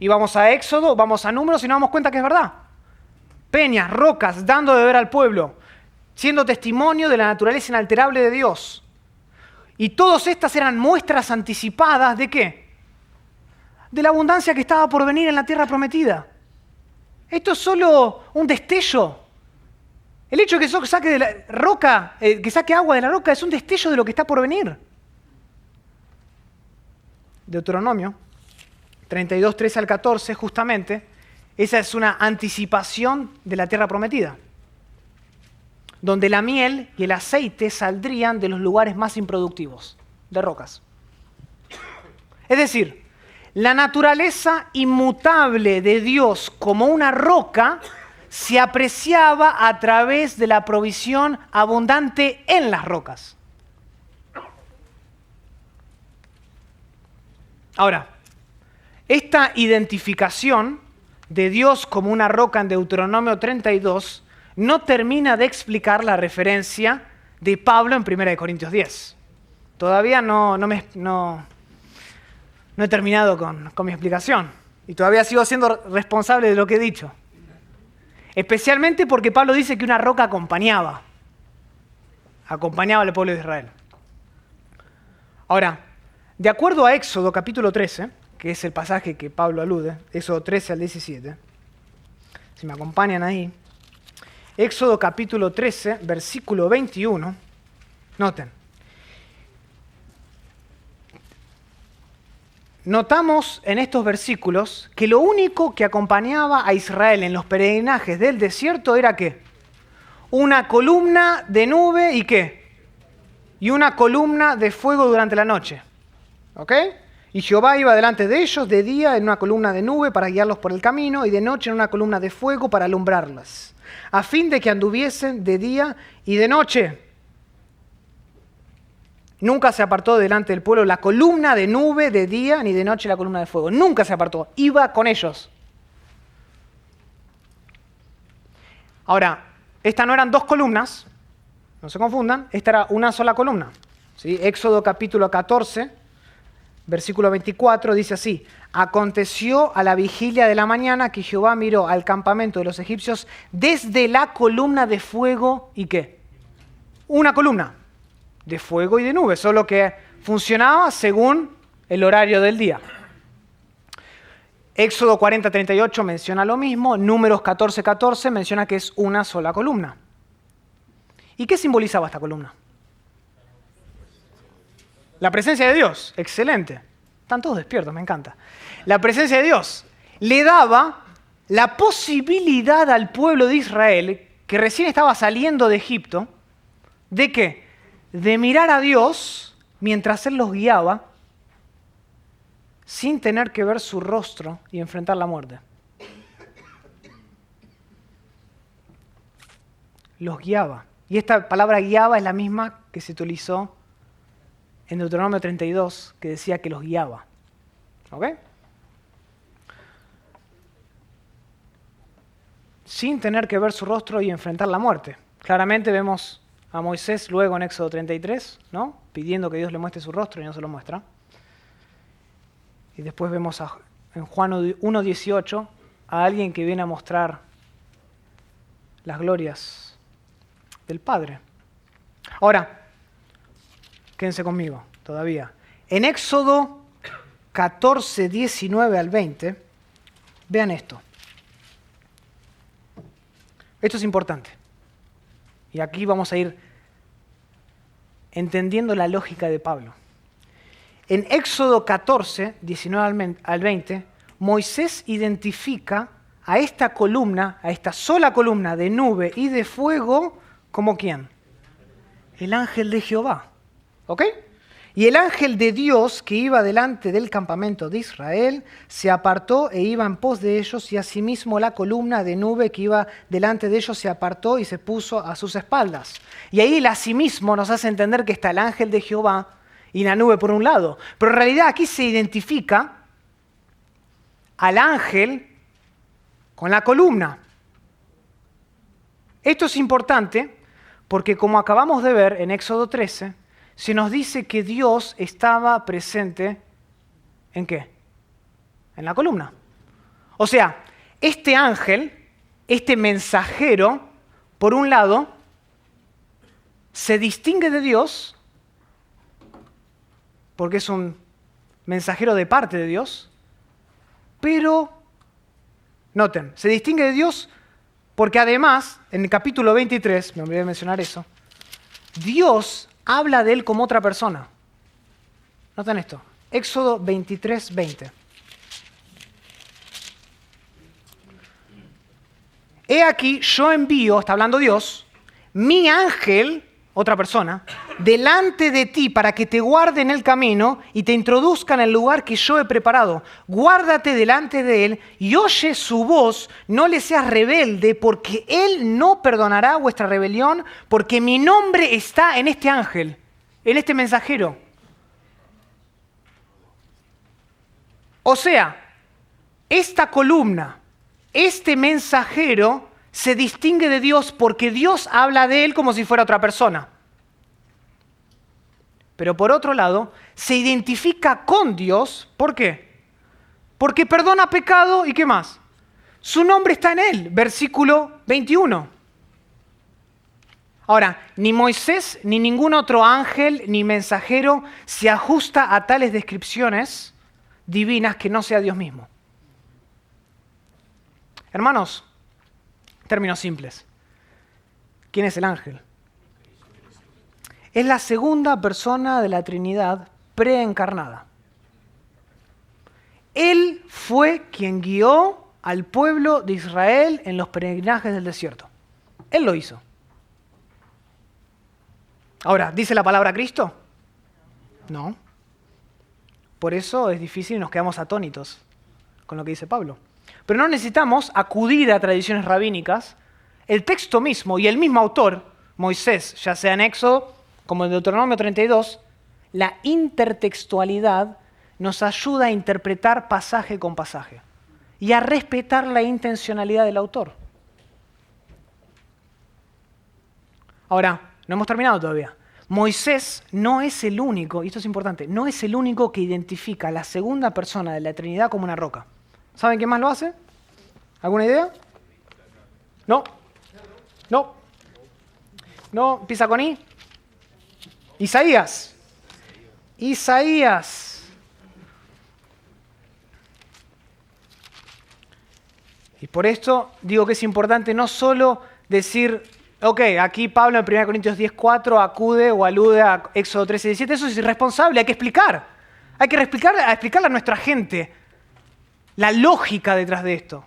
Y vamos a Éxodo, vamos a Números y nos damos cuenta que es verdad. Peñas, rocas, dando de beber al pueblo, siendo testimonio de la naturaleza inalterable de Dios. Y todas estas eran muestras anticipadas ¿de qué? De la abundancia que estaba por venir en la tierra prometida. Esto es solo un destello. El hecho de que saque de la roca, que saque agua de la roca es un destello de lo que está por venir. Deuteronomio 32, 13 al 14, justamente, esa es una anticipación de la tierra prometida. donde la miel y el aceite saldrían de los lugares más improductivos, de rocas. Es decir, la naturaleza inmutable de Dios como una roca se apreciaba a través de la provisión abundante en las rocas. Ahora, esta identificación de Dios como una roca en Deuteronomio 32 no termina de explicar la referencia de Pablo en 1 Corintios 10. Todavía no he terminado con mi explicación y todavía sigo siendo responsable de lo que he dicho. Especialmente porque Pablo dice que una roca acompañaba al pueblo de Israel. Ahora, de acuerdo a Éxodo capítulo 13, que es el pasaje que Pablo alude, Éxodo 13 al 17, si me acompañan ahí, Éxodo capítulo 13, versículo 21, noten. Notamos en estos versículos que lo único que acompañaba a Israel en los peregrinajes del desierto era ¿qué? Una columna de nube y ¿qué? Y una columna de fuego durante la noche. ¿Ok? Y Jehová iba delante de ellos de día en una columna de nube para guiarlos por el camino y de noche en una columna de fuego para alumbrarlas, a fin de que anduviesen de día y de noche. Nunca se apartó delante del pueblo la columna de nube de día ni de noche la columna de fuego. Nunca se apartó. Iba con ellos. Ahora, estas no eran dos columnas. No se confundan. Esta era una sola columna. ¿Sí? Éxodo capítulo 14, versículo 24, dice así. Aconteció a la vigilia de la mañana que Jehová miró al campamento de los egipcios desde la columna de fuego. ¿Y qué? Una columna de fuego y de nube, solo que funcionaba según el horario del día. Éxodo 40:38 menciona lo mismo, Números 14:14 menciona que es una sola columna. ¿Y qué simbolizaba esta columna? La presencia de Dios, excelente. Están todos despiertos, me encanta. La presencia de Dios le daba la posibilidad al pueblo de Israel, que recién estaba saliendo de Egipto, ¿de qué? De mirar a Dios mientras Él los guiaba sin tener que ver su rostro y enfrentar la muerte. Los guiaba. Y esta palabra guiaba es la misma que se utilizó en Deuteronomio 32, que decía que los guiaba. ¿Ok? Sin tener que ver su rostro y enfrentar la muerte. Claramente vemos a Moisés luego en Éxodo 33, ¿no? Pidiendo que Dios le muestre su rostro y no se lo muestra. Y después vemos en Juan 1:18 a alguien que viene a mostrar las glorias del Padre. Ahora, quédense conmigo todavía. En Éxodo 14, 19 al 20, vean esto. Esto es importante. Y aquí vamos a ir entendiendo la lógica de Pablo. En Éxodo 14, 19 al 20, Moisés identifica a esta columna, a esta sola columna de nube y de fuego, ¿como quién? El ángel de Jehová. ¿Ok? Y el ángel de Dios que iba delante del campamento de Israel se apartó e iba en pos de ellos, y asimismo la columna de nube que iba delante de ellos se apartó y se puso a sus espaldas. Y ahí el asimismo nos hace entender que está el ángel de Jehová y la nube por un lado. Pero en realidad aquí se identifica al ángel con la columna. Esto es importante porque, como acabamos de ver en Éxodo 13, se nos dice que Dios estaba presente ¿en qué? En la columna. O sea, este ángel, este mensajero, por un lado, se distingue de Dios porque es un mensajero de parte de Dios, pero, noten, se distingue de Dios porque además, en el capítulo 23, me olvidé de mencionar eso, Dios habla de él como otra persona. Noten esto, Éxodo 23, 20. He aquí, yo envío, está hablando Dios, mi ángel, otra persona, delante de ti para que te guarde en el camino y te introduzca en el lugar que yo he preparado. Guárdate delante de él y oye su voz, no le seas rebelde, porque él no perdonará vuestra rebelión, porque mi nombre está en este ángel, en este mensajero. O sea, esta columna, este mensajero, se distingue de Dios porque Dios habla de él como si fuera otra persona. Pero por otro lado, se identifica con Dios. ¿Por qué? Porque perdona pecado y ¿qué más? Su nombre está en él, versículo 21. Ahora, ni Moisés ni ningún otro ángel ni mensajero se ajusta a tales descripciones divinas que no sea Dios mismo. Hermanos, términos simples. ¿Quién es el ángel? Es la segunda persona de la Trinidad preencarnada. Él fue quien guió al pueblo de Israel en los peregrinajes del desierto. Él lo hizo. Ahora, ¿dice la palabra Cristo? No. Por eso es difícil y nos quedamos atónitos con lo que dice Pablo. Pero no necesitamos acudir a tradiciones rabínicas. El texto mismo y el mismo autor, Moisés, ya sea en Éxodo como en Deuteronomio 32, la intertextualidad nos ayuda a interpretar pasaje con pasaje y a respetar la intencionalidad del autor. Ahora, no hemos terminado todavía. Moisés no es el único, y esto es importante, no es el único que identifica a la segunda persona de la Trinidad como una roca. ¿Saben quién más lo hace? ¿Alguna idea? No. No. No, empieza con I. Isaías. Isaías. Y por esto digo que es importante no solo decir, ok, aquí Pablo en 1 Corintios 10:4 acude o alude a Éxodo 13:17, eso es irresponsable, hay que explicar. Hay que explicarle a nuestra gente la lógica detrás de esto.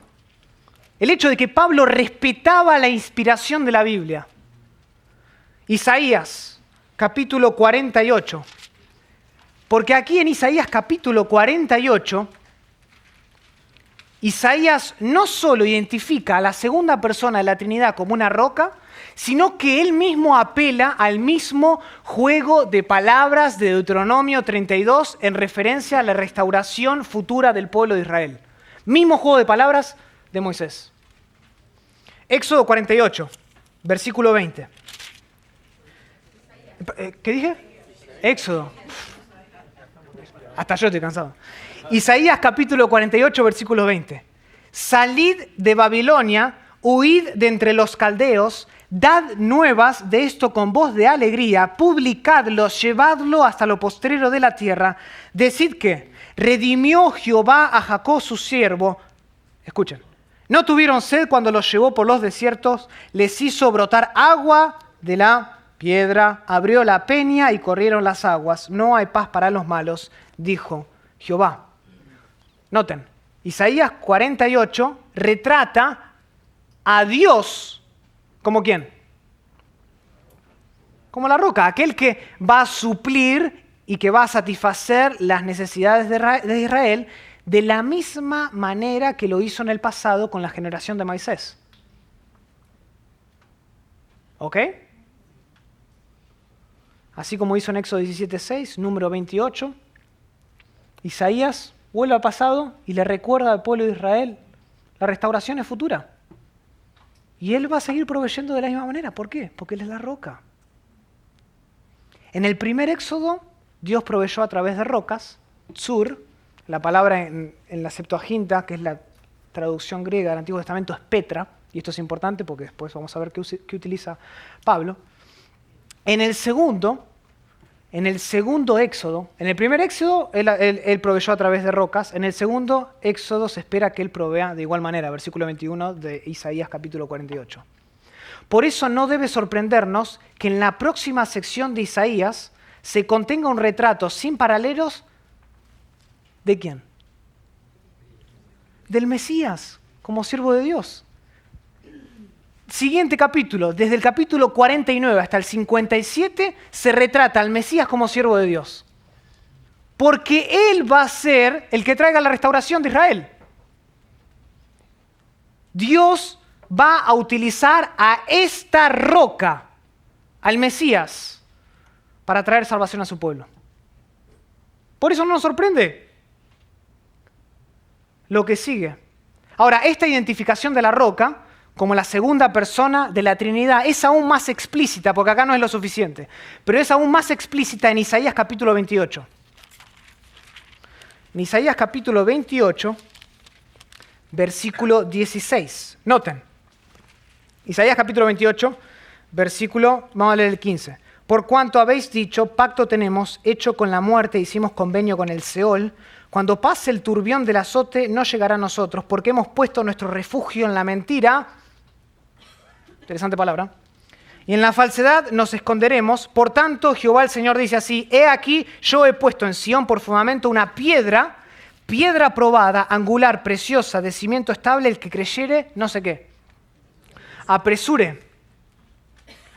El hecho de que Pablo respetaba la inspiración de la Biblia. Isaías, capítulo 48. Porque aquí en Isaías, capítulo 48, Isaías no solo identifica a la segunda persona de la Trinidad como una roca, sino que él mismo apela al mismo juego de palabras de Deuteronomio 32 en referencia a la restauración futura del pueblo de Israel. Mismo juego de palabras de Moisés. Éxodo 48, versículo 20. ¿Qué dije? Éxodo. Hasta yo estoy cansado. Isaías capítulo 48, versículo 20. Salid de Babilonia, huid de entre los caldeos, dad nuevas de esto con voz de alegría, publicadlo, llevadlo hasta lo postrero de la tierra. Decid que redimió Jehová a Jacob su siervo. Escuchen. No tuvieron sed cuando los llevó por los desiertos, les hizo brotar agua de la piedra, abrió la peña y corrieron las aguas. No hay paz para los malos, dijo Jehová. Noten, Isaías 48 retrata a Dios como ¿quién? Como la roca, aquel que va a suplir y que va a satisfacer las necesidades de Israel de la misma manera que lo hizo en el pasado con la generación de Moisés. ¿Ok? Así como hizo en Éxodo 17:6, número 28, Isaías vuelve al pasado y le recuerda al pueblo de Israel, la restauración es futura. Y él va a seguir proveyendo de la misma manera. ¿Por qué? Porque él es la roca. En el primer Éxodo, Dios proveyó a través de rocas, tsur, la palabra en la Septuaginta, que es la traducción griega del Antiguo Testamento, es Petra, y esto es importante porque después vamos a ver qué utiliza Pablo. En el segundo Éxodo, en el primer Éxodo, él proveyó a través de rocas, en el segundo Éxodo se espera que él provea de igual manera, versículo 21 de Isaías capítulo 48. Por eso no debe sorprendernos que en la próxima sección de Isaías se contenga un retrato sin paralelos. ¿De quién? Del Mesías, como siervo de Dios. siguiente capítulo, desde el capítulo 49 hasta el 57, se retrata al Mesías como siervo de Dios. Porque Él va a ser el que traiga la restauración de Israel. Dios va a utilizar a esta roca, al Mesías, para traer salvación a su pueblo. Por eso no nos sorprende lo que sigue. Ahora, esta identificación de la roca como la segunda persona de la Trinidad es aún más explícita, porque acá no es lo suficiente, pero es aún más explícita en Isaías capítulo 28. En Isaías capítulo 28, versículo 16. Noten, Isaías capítulo 28, versículo, vamos a leer el 15. Por cuanto habéis dicho, pacto tenemos, hecho con la muerte, hicimos convenio con el Seol, cuando pase el turbión del azote no llegará a nosotros, porque hemos puesto nuestro refugio en la mentira, interesante palabra, y en la falsedad nos esconderemos. Por tanto, Jehová el Señor dice así, he aquí, yo he puesto en Sión por fundamento una piedra, piedra probada, angular, preciosa, de cimiento estable, el que creyere, no sé qué, apresure.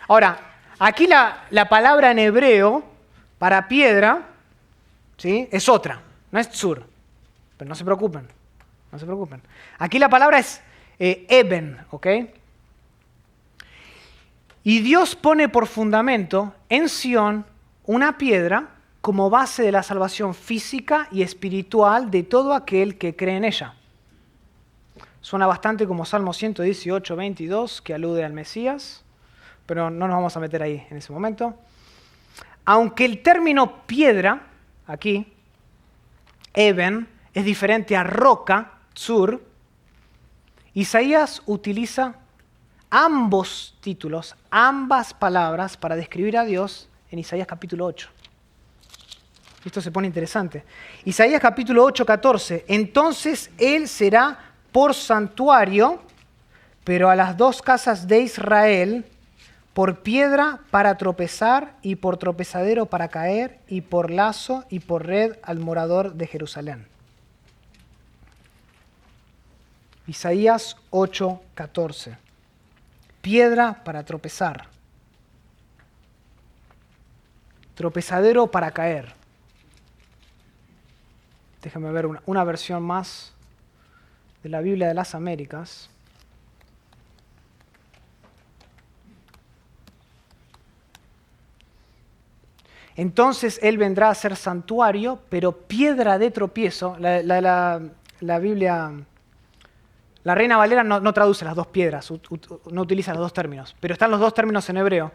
Ahora, aquí la palabra en hebreo para piedra, ¿sí?, es otra, no es tsur, pero no se preocupen, no se preocupen. Aquí la palabra es eben, ¿ok? Y Dios pone por fundamento en Sión una piedra como base de la salvación física y espiritual de todo aquel que cree en ella. Suena bastante como Salmo 118, 22, que alude al Mesías, pero no nos vamos a meter ahí en ese momento. Aunque el término piedra, aquí, eben, es diferente a roca, tsur, Isaías utiliza ambos títulos, ambas palabras para describir a Dios en Isaías capítulo 8. Esto se pone interesante. Isaías capítulo 8, 14. Entonces Él será por santuario, pero a las dos casas de Israel, por piedra para tropezar y por tropezadero para caer y por lazo y por red al morador de Jerusalén. Isaías 8, 14. Piedra para tropezar. Tropezadero para caer. Déjame ver una versión más de la Biblia de las Américas. Entonces Él vendrá a ser santuario, pero piedra de tropiezo. La Biblia, la Reina Valera no traduce las dos piedras, no utiliza los dos términos, pero están los dos términos en hebreo.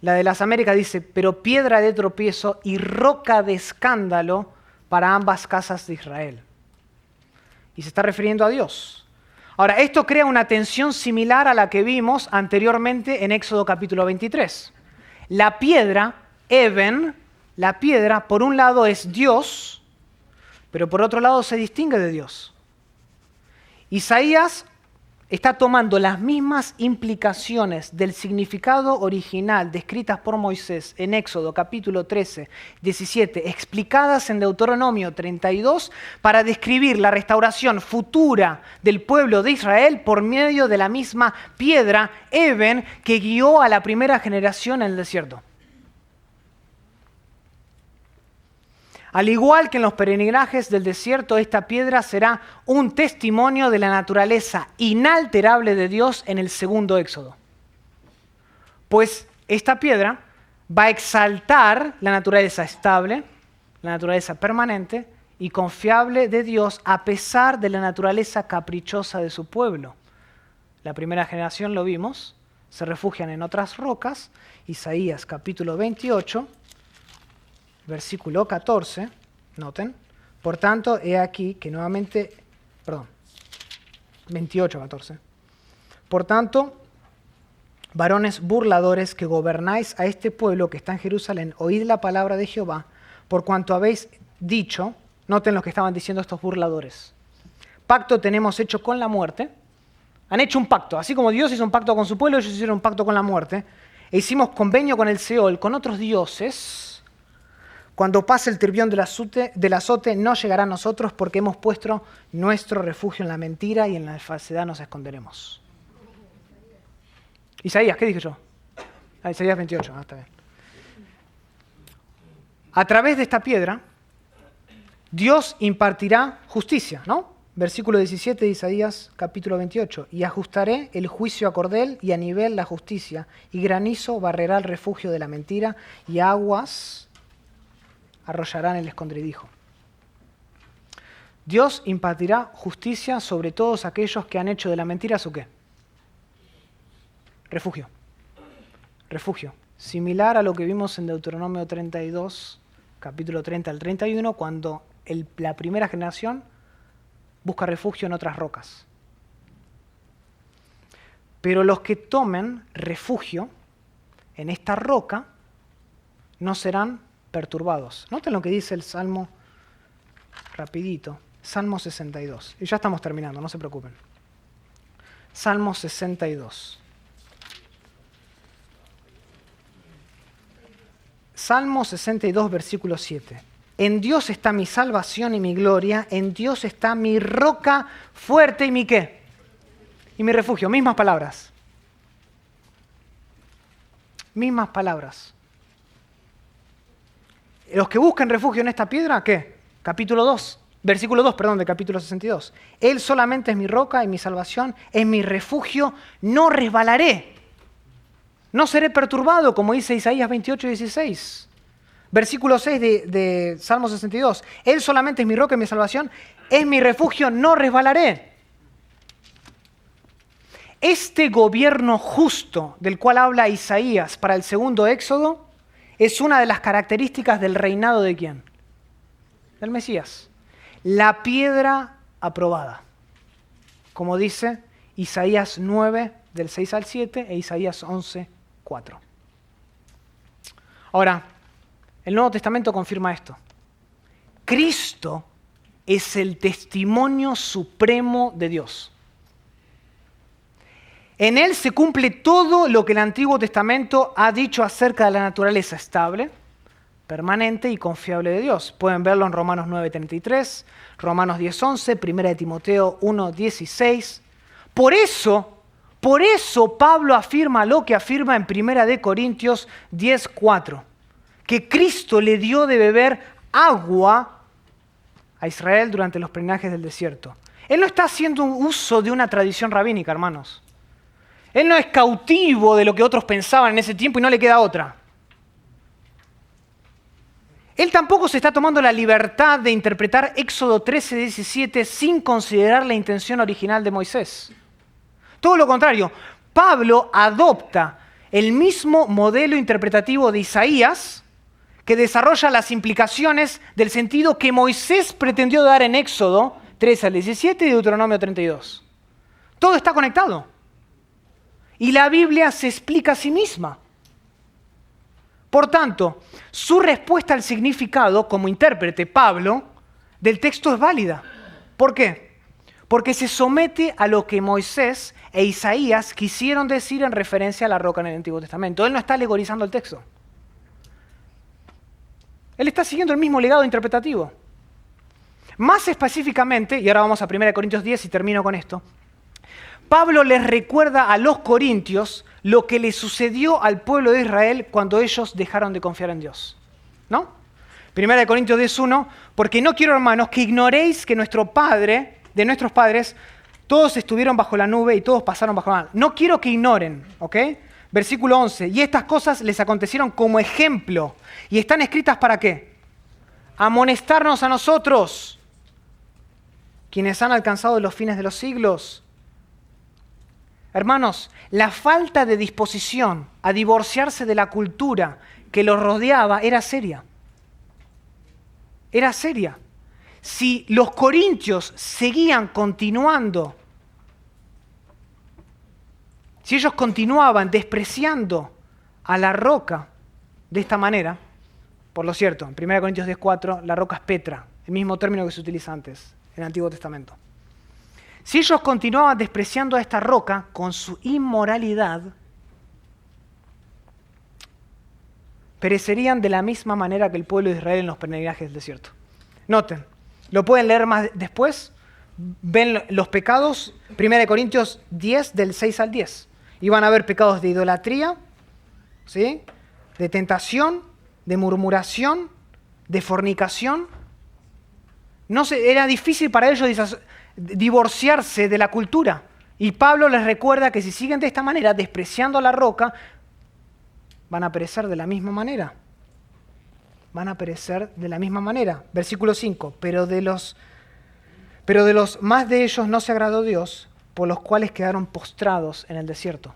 La de las Américas dice, pero piedra de tropiezo y roca de escándalo para ambas casas de Israel. Y se está refiriendo a Dios. Ahora, esto crea una tensión similar a la que vimos anteriormente en Éxodo capítulo 23. La piedra, Eben, la piedra, por un lado es Dios, pero por otro lado se distingue de Dios. Isaías está tomando las mismas implicaciones del significado original descritas por Moisés en Éxodo capítulo 13, 17, explicadas en Deuteronomio 32, para describir la restauración futura del pueblo de Israel por medio de la misma piedra, Eben, que guió a la primera generación en el desierto. Al igual que en los peregrinajes del desierto, esta piedra será un testimonio de la naturaleza inalterable de Dios en el segundo Éxodo. Pues esta piedra va a exaltar la naturaleza estable, la naturaleza permanente y confiable de Dios a pesar de la naturaleza caprichosa de su pueblo. La primera generación, lo vimos, se refugian en otras rocas. Isaías capítulo 28, versículo 14, noten, por tanto, he aquí que nuevamente, 28, 14. Por tanto, varones burladores que gobernáis a este pueblo que está en Jerusalén, oíd la palabra de Jehová, por cuanto habéis dicho, noten lo que estaban diciendo estos burladores, pacto tenemos hecho con la muerte, han hecho un pacto, así como Dios hizo un pacto con su pueblo, ellos hicieron un pacto con la muerte, e hicimos convenio con el Seol, con otros dioses. Cuando pase el turbión del azote no llegará a nosotros porque hemos puesto nuestro refugio en la mentira y en la falsedad nos esconderemos. Isaías, ¿qué dije yo? Isaías 28, está bien. A través de esta piedra, Dios impartirá justicia, ¿no? Versículo 17 de Isaías, capítulo 28. Y ajustaré el juicio a cordel y a nivel la justicia, y granizo barrerá el refugio de la mentira, y aguas arrollarán el escondrijo. Dios impartirá justicia sobre todos aquellos que han hecho de la mentira su ¿qué? Refugio. Refugio. Similar a lo que vimos en Deuteronomio 32, capítulo 30 al 31, cuando la primera generación busca refugio en otras rocas. Pero los que tomen refugio en esta roca no serán perturbados. Noten lo que dice el Salmo rapidito. Salmo 62. Y ya estamos terminando, no se preocupen. Salmo 62. Salmo 62, versículo 7. En Dios está mi salvación y mi gloria, en Dios está mi roca fuerte y mi ¿qué? Y mi refugio. Mismas palabras. Mismas palabras. Los que buscan refugio en esta piedra, ¿qué? Capítulo 2. Versículo 2, perdón, de capítulo 62. Él solamente es mi roca y mi salvación, es mi refugio, no resbalaré. No seré perturbado, como dice Isaías 28, 16. Versículo 6 de Salmo 62. Él solamente es mi roca y mi salvación, es mi refugio, no resbalaré. Este gobierno justo del cual habla Isaías para el segundo Éxodo es una de las características del reinado de ¿quién? Del Mesías. La piedra aprobada, como dice Isaías 9, del 6 al 7 e Isaías 11, 4. Ahora, el Nuevo Testamento confirma esto. Cristo es el testimonio supremo de Dios. En Él se cumple todo lo que el Antiguo Testamento ha dicho acerca de la naturaleza estable, permanente y confiable de Dios. Pueden verlo en Romanos 9:33, Romanos 10:11, 1 de Timoteo 1:16. Por eso Pablo afirma lo que afirma en 1 de Corintios 10:4, que Cristo le dio de beber agua a Israel durante los peregrinajes del desierto. Él no está haciendo un uso de una tradición rabínica, hermanos. Él no es cautivo de lo que otros pensaban en ese tiempo y no le queda otra. Él tampoco se está tomando la libertad de interpretar Éxodo 13:17 sin considerar la intención original de Moisés. Todo lo contrario, Pablo adopta el mismo modelo interpretativo de Isaías que desarrolla las implicaciones del sentido que Moisés pretendió dar en Éxodo 13 al 17 y Deuteronomio 32. Todo está conectado. Y la Biblia se explica a sí misma. Por tanto, su respuesta al significado como intérprete, Pablo, del texto es válida. ¿Por qué? Porque se somete a lo que Moisés e Isaías quisieron decir en referencia a la roca en el Antiguo Testamento. Él no está alegorizando el texto. Él está siguiendo el mismo legado interpretativo. Más específicamente, y ahora vamos a 1 Corintios 10 y termino con esto, Pablo les recuerda a los corintios lo que le sucedió al pueblo de Israel cuando ellos dejaron de confiar en Dios. ¿No? 1 Corintios 10:1, porque no quiero, hermanos, que ignoréis que de nuestros padres, todos estuvieron bajo la nube y todos pasaron bajo la mar. No quiero que ignoren, ¿ok? Versículo 11, y estas cosas les acontecieron como ejemplo, y están escritas ¿para qué? Amonestarnos a nosotros, quienes han alcanzado los fines de los siglos. Hermanos, la falta de disposición a divorciarse de la cultura que los rodeaba era seria. Era seria. Si los corintios seguían continuando, si ellos continuaban despreciando a la roca de esta manera, por lo cierto, en 1 Corintios 10:4, la roca es Petra, el mismo término que se utiliza antes en el Antiguo Testamento. Si ellos continuaban despreciando a esta roca con su inmoralidad, perecerían de la misma manera que el pueblo de Israel en los peregrinajes del desierto. Noten, lo pueden leer más después, ven los pecados, 1 Corintios 10, del 6 al 10. Iban a haber pecados de idolatría, ¿sí? De tentación, de murmuración, de fornicación. Era difícil para ellos divorciarse de la cultura. Y Pablo les recuerda que si siguen de esta manera, despreciando la roca, van a perecer de la misma manera. Van a perecer de la misma manera. Versículo 5. Pero de los más de ellos no se agradó Dios, por los cuales quedaron postrados en el desierto.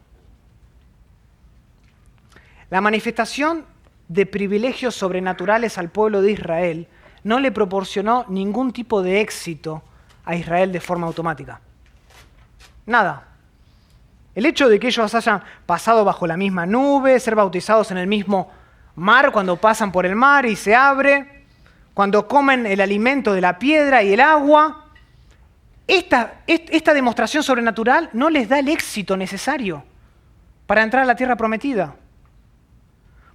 La manifestación de privilegios sobrenaturales al pueblo de Israel no le proporcionó ningún tipo de éxito a Israel de forma automática. Nada. El hecho de que ellos hayan pasado bajo la misma nube, ser bautizados en el mismo mar cuando pasan por el mar y se abre, cuando comen el alimento de la piedra y el agua, esta demostración sobrenatural no les da el éxito necesario para entrar a la tierra prometida.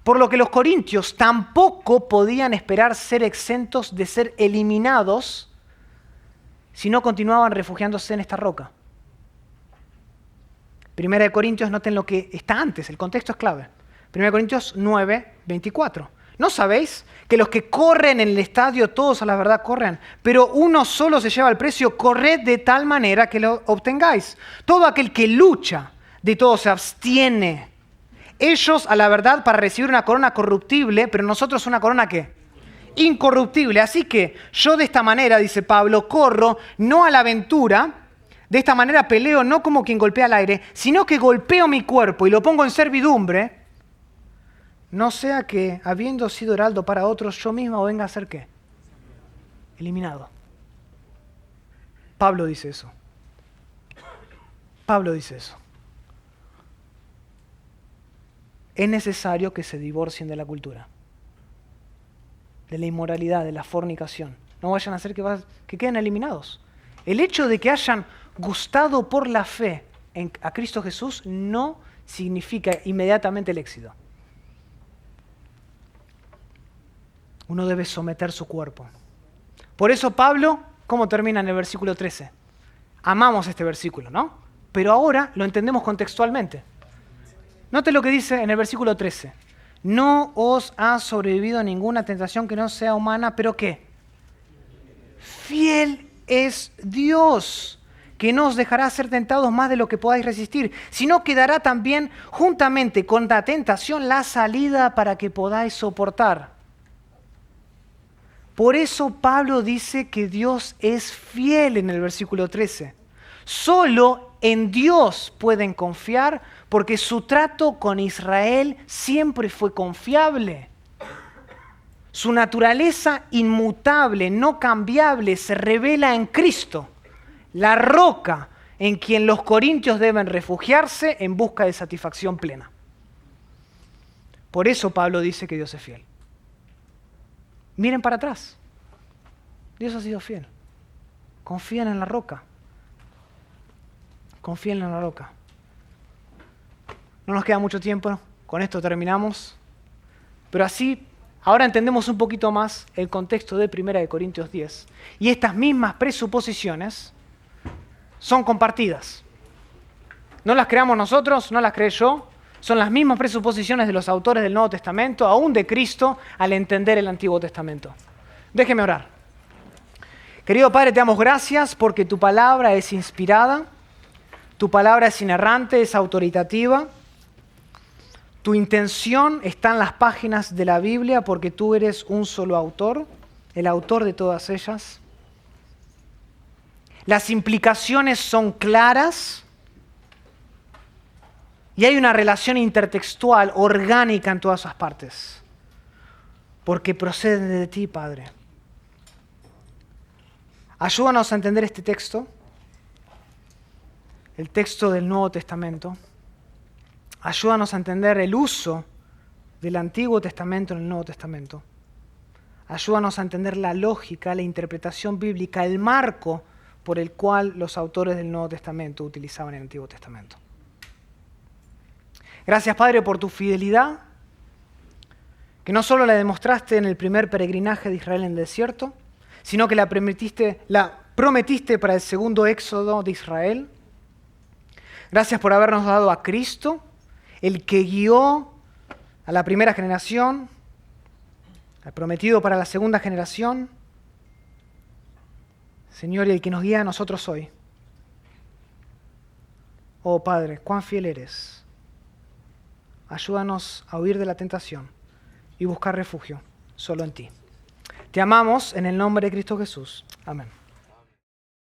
Por lo que los corintios tampoco podían esperar ser exentos de ser eliminados si no continuaban refugiándose en esta roca. Primera de Corintios, noten lo que está antes, el contexto es clave. Primera de Corintios 9, 24. ¿No sabéis que los que corren en el estadio, todos a la verdad corren, pero uno solo se lleva el precio? Corred de tal manera que lo obtengáis. Todo aquel que lucha, de todo se abstiene. Ellos a la verdad para recibir una corona corruptible, pero nosotros una corona ¿qué? Incorruptible. Así que yo de esta manera, dice Pablo, corro no a la aventura. De esta manera peleo no como quien golpea al aire, sino que golpeo mi cuerpo y lo pongo en servidumbre, no sea que, habiendo sido heraldo para otros, yo mismo venga a ser ¿qué? Eliminado. Pablo dice eso. Pablo dice eso. Es necesario que se divorcien de la cultura, de la inmoralidad, de la fornicación. No vayan a hacer que queden eliminados. El hecho de que hayan gustado por la fe a Cristo Jesús no significa inmediatamente el éxito. Uno debe someter su cuerpo. Por eso Pablo, ¿cómo termina en el versículo 13? Amamos este versículo, ¿no? Pero ahora lo entendemos contextualmente. Note lo que dice en el versículo 13. No os ha sobrevivido ninguna tentación que no sea humana, pero ¿qué? Fiel es Dios, que no os dejará ser tentados más de lo que podáis resistir, sino que dará también juntamente con la tentación la salida para que podáis soportar. Por eso Pablo dice que Dios es fiel en el versículo 13. Solo en Dios pueden confiar porque su trato con Israel siempre fue confiable. Su naturaleza inmutable, no cambiable, se revela en Cristo, la roca en quien los corintios deben refugiarse en busca de satisfacción plena. Por eso Pablo dice que Dios es fiel. Miren para atrás. Dios ha sido fiel. Confíen en la roca. Confíen en la roca. No nos queda mucho tiempo, con esto terminamos. Pero así, ahora entendemos un poquito más el contexto de 1 Corintios 10. Y estas mismas presuposiciones son compartidas. No las creamos nosotros, no las creé yo. Son las mismas presuposiciones de los autores del Nuevo Testamento, aún de Cristo, al entender el Antiguo Testamento. Déjeme orar. Querido Padre, te damos gracias porque tu palabra es inspirada, tu palabra es inerrante, es autoritativa. Tu intención está en las páginas de la Biblia porque tú eres un solo autor, el autor de todas ellas. Las implicaciones son claras. Y hay una relación intertextual, orgánica en todas esas partes. Porque proceden de ti, Padre. Ayúdanos a entender este texto, el texto del Nuevo Testamento. Ayúdanos a entender el uso del Antiguo Testamento en el Nuevo Testamento. Ayúdanos a entender la lógica, la interpretación bíblica, el marco por el cual los autores del Nuevo Testamento utilizaban el Antiguo Testamento. Gracias, Padre, por tu fidelidad, que no solo la demostraste en el primer peregrinaje de Israel en el desierto, sino que la prometiste para el segundo éxodo de Israel. Gracias por habernos dado a Cristo, el que guió a la primera generación, al prometido para la segunda generación. Señor, y el que nos guía a nosotros hoy. Oh Padre, cuán fiel eres. Ayúdanos a huir de la tentación y buscar refugio solo en ti. Te amamos en el nombre de Cristo Jesús. Amén.